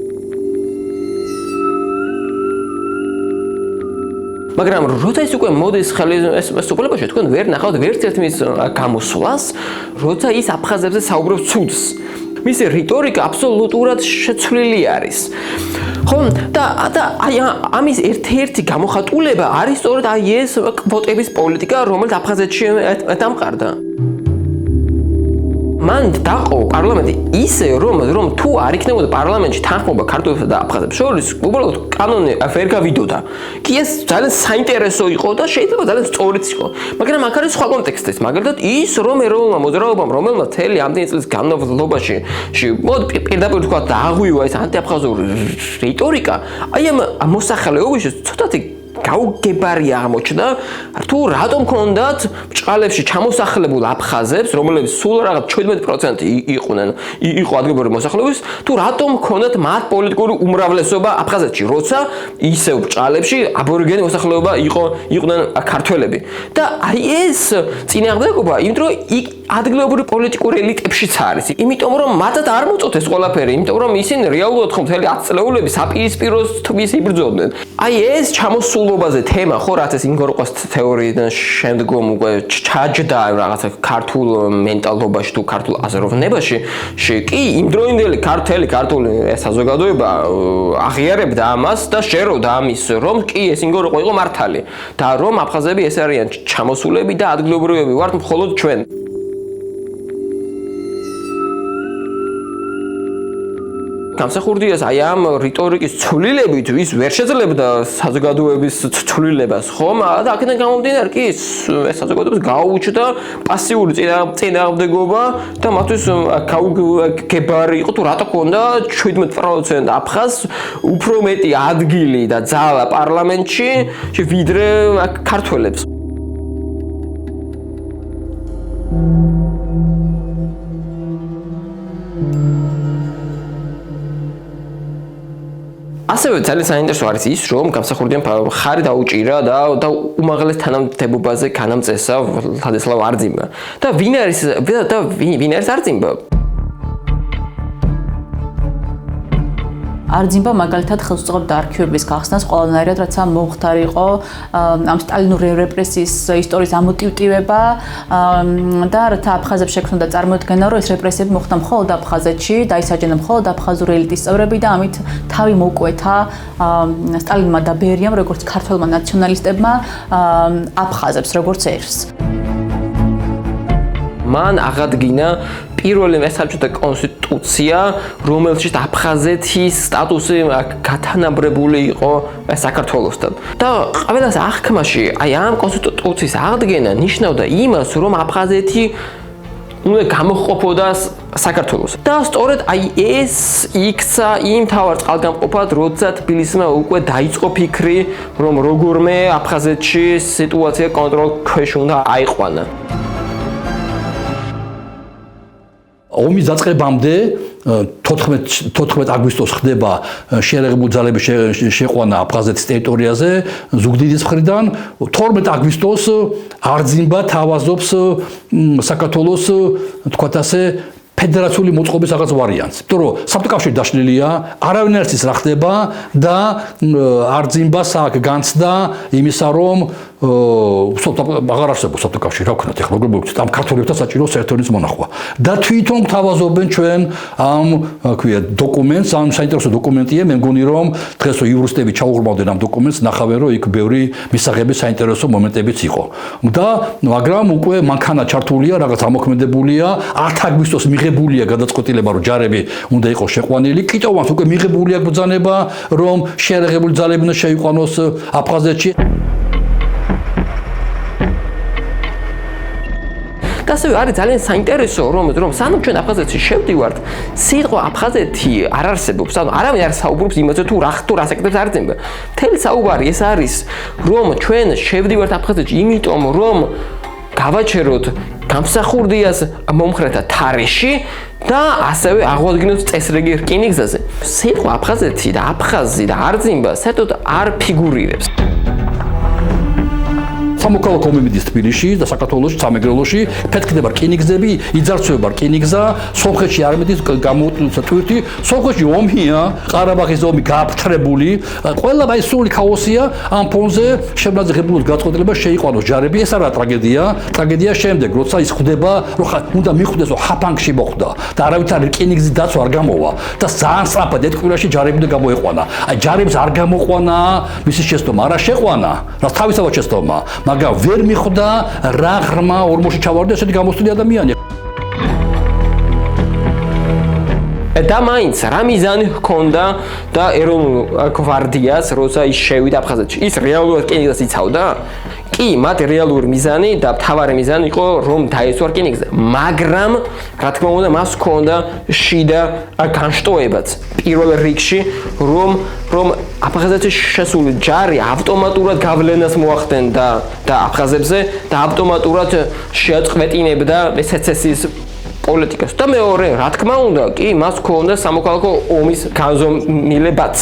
Speaker 16: მაგრამ როცა ის უკვე მოდის ხელისუფლებაში, თქვენ ვერ ნახავთ ვერც ერთ მის გამოსვლას, როცა ის აფხაზებზე საუბრობს ცუდს. მისი რიტორიკა აბსოლუტურად შეცვლილი არის. ხო, და აი ამის ერთ-ერთი გამოხატულება არის სწორედ აი ეს კვოტების პოლიტიკა, რომელიც აფხაზეთში დამყარდა. მან დაყო პარლამენტი ისე რომ თუ არ იქნებოდა პარლამენტში თანხმობა ქართველებსა და აფხაზებს შორის, უბრალოდ კანონი ვერ გავიდოდა. კი ეს ძალიან საინტერესო იყო და შეიძლება ძალიან სწორიც იყო. მაგრამ აქ არის სხვა კონტექსტიც. მაგალითად ის რომ ეროვნულმა მოძრაობამ, რომელმაც მთელი ამდენი წლის განმავლობაში პირდაპირ თქვა დააღვივა ეს ანტიაფხაზური რიტორიკა, აი ამ მოსახლეობაში ცოტათი გაუგებარი აღმოჩნდა, თუ რატომ ქონდათ ბჭყალებში ჩამოსახლებულ აფხაზებს, რომლებიც სულ რაღაც 17% იყო ადგილობრივი მოსახლეობის, თუ რატომ ქონდათ მათ პოლიტიკური უმრავლესობა აფხაზეთში, როცა ისევ ბჭყალებში აბორიგენი მოსახლეობა იყვნენ ქართველები. და აი ეს წინააღმდეგობა, იმიტომ რომ ადგილობრივი პოლიტიკური ელიტებშიც არის. იმიტომ რომ მათად არ მოწოთ ეს ყველაფერი, იმიტომ რომ ისინი რეალურად ხო მთელი 10 წლეულები საპირისპირო თმის იბრძოდნენ. აი ეს ჩამოსულობაზე თემა ხო რაც ეს იმგოროყოს თეორიიდან შემდგომ უკვე ჩაჯდა რაღაცა ქართულ მენტალობაში თუ ქართულ აზროვნებაში, კი იმდროინდელი ქართული საზოგადოება აღიარებდა ამას და შეეროდა ამის, რომ კი ეს იმგოროყო იყო მართალი და რომ აფხაზები ეს არიან ჩამოსულები და ადგილობრივები ვართ მხოლოდ ჩვენ. გამსახურდიას აი ამ რიტორიკის ცვლილებით ის ვერ შეძლებდა საზოგადოების ცვლილებას, ხომ? და აქედან გამომდინარე კი ეს საზოგადოებას გაუჩნდა პასიური წინააღმდეგობა და მათთვის გაუგებარი იყო თუ რატო ქონდა 17% აფხაზს უფრო მეტი ადგილი და ძალა პარლამენტში ვიდრე ქართველებს. ასევე ძალიან საინტერესო არის ის, რომ გამსახურდიამ ხარი დაუჭირა და უმაღლეს თანამდებობაზე განამწესა ვლადისლავ არძიმბა. და ვინ არის არძიმბა?
Speaker 2: არძიმბა მაგალითად ხელს უწყობდა არქივების გახსნას ყველანაირად, რაცა მოუხდარიყო ამ სტალინური რეპრესიის ისტორიის ამოტივტივება და რათა აფხაზებს შექმნოდა წარმოდგენა, რომ ეს რეპრესიები მოხდა მხოლოდ აფხაზეთში, დაისაჯენა მხოლოდ აფხაზური ელიტის წევრები და ამით თავი მოუკვეთა სტალინმა და ბერიამ, როგორც ქართველმა ნაციონალისტებმა აფხაზებს როგორც ერს.
Speaker 16: მან აღადგინა პირველი საბჭოთა კონსტიტუცია, რომელშიც აფხაზეთის სტატუსი გათანაბრებული იყო საქართველოსთან. და ყველას აღქმაში აი ამ კონსტიტუციის აღდგენა ნიშნავდა იმას, რომ აფხაზეთი უნდა გამოჰყოფოდა საქართველოს. და სწორედ აი ეს იქცა იმ თავარ წყალგამყოფად, როცა თბილისმა უკვე დაიწყო ფიქრი, რომ როგორმე აფხაზეთში სიტუაცია კონტროლ ქვეშ უნდა აიყვანა.
Speaker 6: ომის დაწყებამდე 14 აგვისტოს ხდება შეერაღებული ძალების შეყვანა აფხაზეთის ტერიტორიაზე ზუგდიდის მხრიდან 12 აგვისტოს არძიმბა თავაზობს საქართველოს თქვათ ასე ფედერაციული მოწყობის რაღაც ვარიანტს. იმიტომ რომ საბჭოთა დაშლილია, არავინ არ იცის რა ხდება და არძიმბას აქ განცდა იმისა რომ აღარ არსებობს საბჭოთა კავშირი, რა ვქნათ ახლა როგორ მოვიცით ამ ქართველებთან საჭირო საერთო მონახვა. და თვითონ თავაზობენ ჩვენ ამ ქვია დოკუმენტს, ამ საინტერესო დოკუმენტია, მე მგონი რომ დღეს იურისტები ჩაუღრმავდნენ ამ დოკუმენტს, ნახავენ რომ იქ ბევრი მისაღები საინტერესო მომენტებიც იყო. და მაგრამ უკვე მანქანა ჩართულია, რაღაც ამოქმედებულია 10 აგვისტოს მიღებულია გადაწყვეტილება რომ ჯარები უნდა იყოს შეყვანილი. კიტოვანს უკვე მიღებული აქვს ბრძანება რომ შეერაღებული ძალები უნდა შეიყვანოს აფხაზეთში.
Speaker 16: და ასევე არის ძალიან საინტერესო რომ სანამ ჩვენ აფხაზეთში შევდივართ, სიტყვა აფხაზეთი არ არსებობს. ანუ არავინ არ საუბრობს იმაზე თუ რა საკითხებს არძება. მთელი საუბარი ეს არის რომ ჩვენ შევდივართ აფხაზეთში იმიტომ რომ გავაჩეროთ გამსახურდიას მომხრეთა თარეში და ასევე აღვადგინოთ წესრიგი რკინიგზაზე. სიტყვა აფხაზეთი და აფხაზი და არძიმბა საერთოდ არ ფიგურირებს.
Speaker 6: სამოქალაქო ომებიდის თბილისში და საქართველოში, სამეგრელოში ფეთქდება რკინიგზები, იძარცვება რკინიგზა, სომხეთში არ მედის გამოუწვევს თვირთი, სომხეთში ომია, ყარაბაღის ომი გააფთრებული, ყველა აი სული ქაოსია, ამ ფონზე შემოძღებულად გაწყვეტილება შეიყვანოს ჯარები, ეს არა ტრაგედია, ტრაგედია შემდეგ, როცა ის ხვდება, რომ უნდა მიხვდეს, რომ ჰაფანგში მოხვდა და არავითარ რკინიგზის დაცვა არ გამოვა და ძალიან სწრაფად ერთ კვირაში ჯარები უნდა გამოეყვანა. აი ჯარებს არ გამოყვანა, მისი შეცდომა არა შეყვანა, რაც თავისთავად შეცდომა. მაგრამ ვერ მიხვდა რა ღრმა ორმოში ჩავარდა ესეთი გამოსული ადამიანი.
Speaker 16: და მაინც რა მიზანი ჰქონდა და ეროვნულ გვარდიას როცა ის შევიდა აფხაზეთში? ის რეალურად რკინიგზას იცავდა? კი, მათ რეალური მიზანი და მთავარი მიზანი იყო რომ დაეცვა რკინიგზა. მაგრამ რა თქმა უნდა მას ჰქონდა შიდა განშტოებაც პირველ რიგში რომ აფხაზეთში შესული ჯარი ავტომატურად გავლენას მოახდენდა და აფხაზებზე და ავტომატურად შეაწყვეტინებდა სეცესიის პოლიტიკას. და მეორე, რა თქმა უნდა, კი, მას ჰქონდა სამოქალაქო ომის განზომილებაც.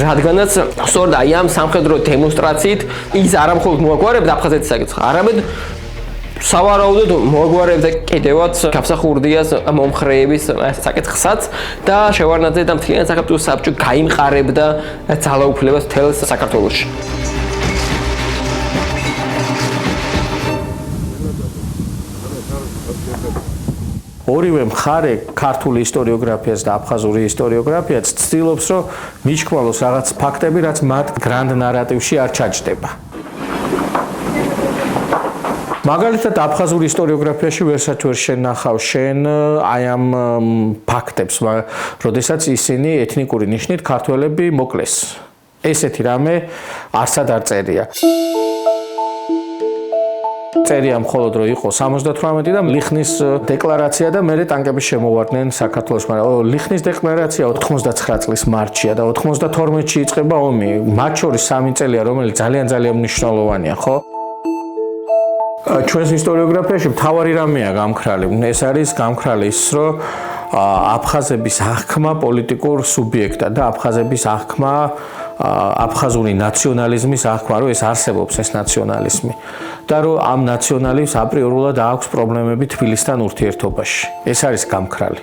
Speaker 16: რადგანაც სწორედ აი ამ სამხედრო დემონსტრაციით ის არა მხოლოდ მოაგვარებდა აფხაზეთის საკითხს, არამედ სავარაუდოდ მოაგვარებდა კიდევაც გამსახურდიას მომხრეების საკითხსაც და შევარდნაძე და მთლიანი საქართველოს საბჭო გაიმყარებდა ძალაუფლებას მთელ საქართველოში.
Speaker 8: ორივე მხარე ქართული ისტორიოგრაფიას და აფხაზური ისტორიოგრაფიას ცდილობს რომ მიჩქმალოს რაღაც ფაქტები, რაც მათ გრანდ ნარატივში არ ჩაჯდება. მაგალითად აფხაზური ისტორიოგრაფიაში ვერსაც ვერ შენახავ შენ აი ამ ფაქტებს, როდესაც ისინი ეთნიკური ნიშნით ქართველები მოკლეს. ესეთი რამე არსად არ წერია. წერია მხოლოდ რომ იყო 78 და ლიხნის დეკლარაცია და მერე ტანკების შემოვარდნენ საქართველოს, მაგრამ ლიხნის დეკლარაცია 99 წლის მარტშია და 92-ში იწყება ომი. მათ შორის 3 წელია, რომელიც ძალიან მნიშვნელოვანია, ხო? ჩვენს ისტორიოგრაფიაში მთავარი რამეა გამქრალი. ეს არის გამქრალი ის, რომ აფხაზების აღქმა პოლიტიკურ სუბიექტად და აფხაზების აღქმა აფხაზური ნაციონალიზმის აღქმა, რომ ეს არსებობს ეს ნაციონალიზმი და რომ ამ ნაციონალიზმს აპრიორულად აქვს პრობლემები თბილისთან ურთიერთობაში. ეს არის გამქრალი.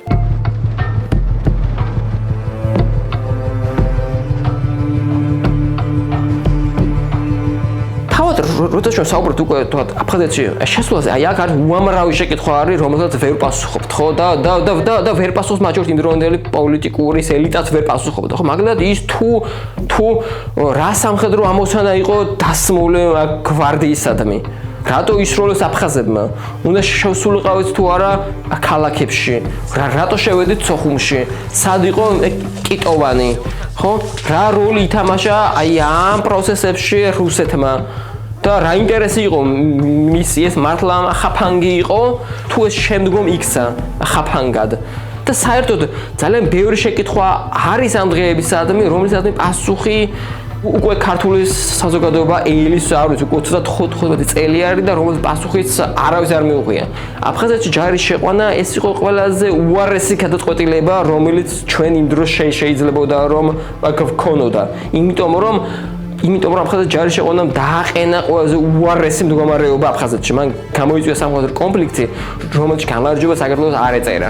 Speaker 16: როცა ჩვენ საუბრობთ უკვე აფხაზეთში შესვლაზე, აი აქ არის უამრავი შეკითხვა არის, რომელსაც ვერ პასუხობთ, ხო? და ვერ პასუხობს მათ შორის იმდროინდელი პოლიტიკური ელიტაც ვერ პასუხობდა, ხო? მაგალითად ის თუ რა სამხედრო ამოცანა იყო დასმული გვარდიისადმი. რატო ისროლეს აფხაზებმა? უნდა შევსულიყავით თუ არა ქალაქებში? რატო შევედით სოხუმში? სად იყო კიტოვანი? ხო? რა როლი ითამაშა აი ამ პროცესებში რუსეთმა? და რა ინტერესი იყო მისი ეს მართლა ხაფანგი იყო თუ ეს შემდგომ იქცა ხაფანგად და საერთოდ ძალიან ბევრი შეკითხვა არის ამ დღეებისადმი, რომელსაც პასუხი უკვე ქართული საზოგადოება ეილის არ ვიცი 35 წელი არის და რომელიც პასუხიც არავის არ მიუღია. აფხაზეთში ჯარის შეყვანა ეს იყო ყველაზე უარესი გადაწყვეტილება, რომელიც ჩვენ იმ დროს შეიძლებოდა რომ გქონოდა. იმიტომ რომ აფხაზეთში ჯარის შეყვანამ დააყენა ყველაზე უარესი მდგომარეობა აფხაზეთში. მან გამოიწვია სამხედრო კონფლიქტი, რომელშიც გამარჯვება საქართველოს არ ეწერა.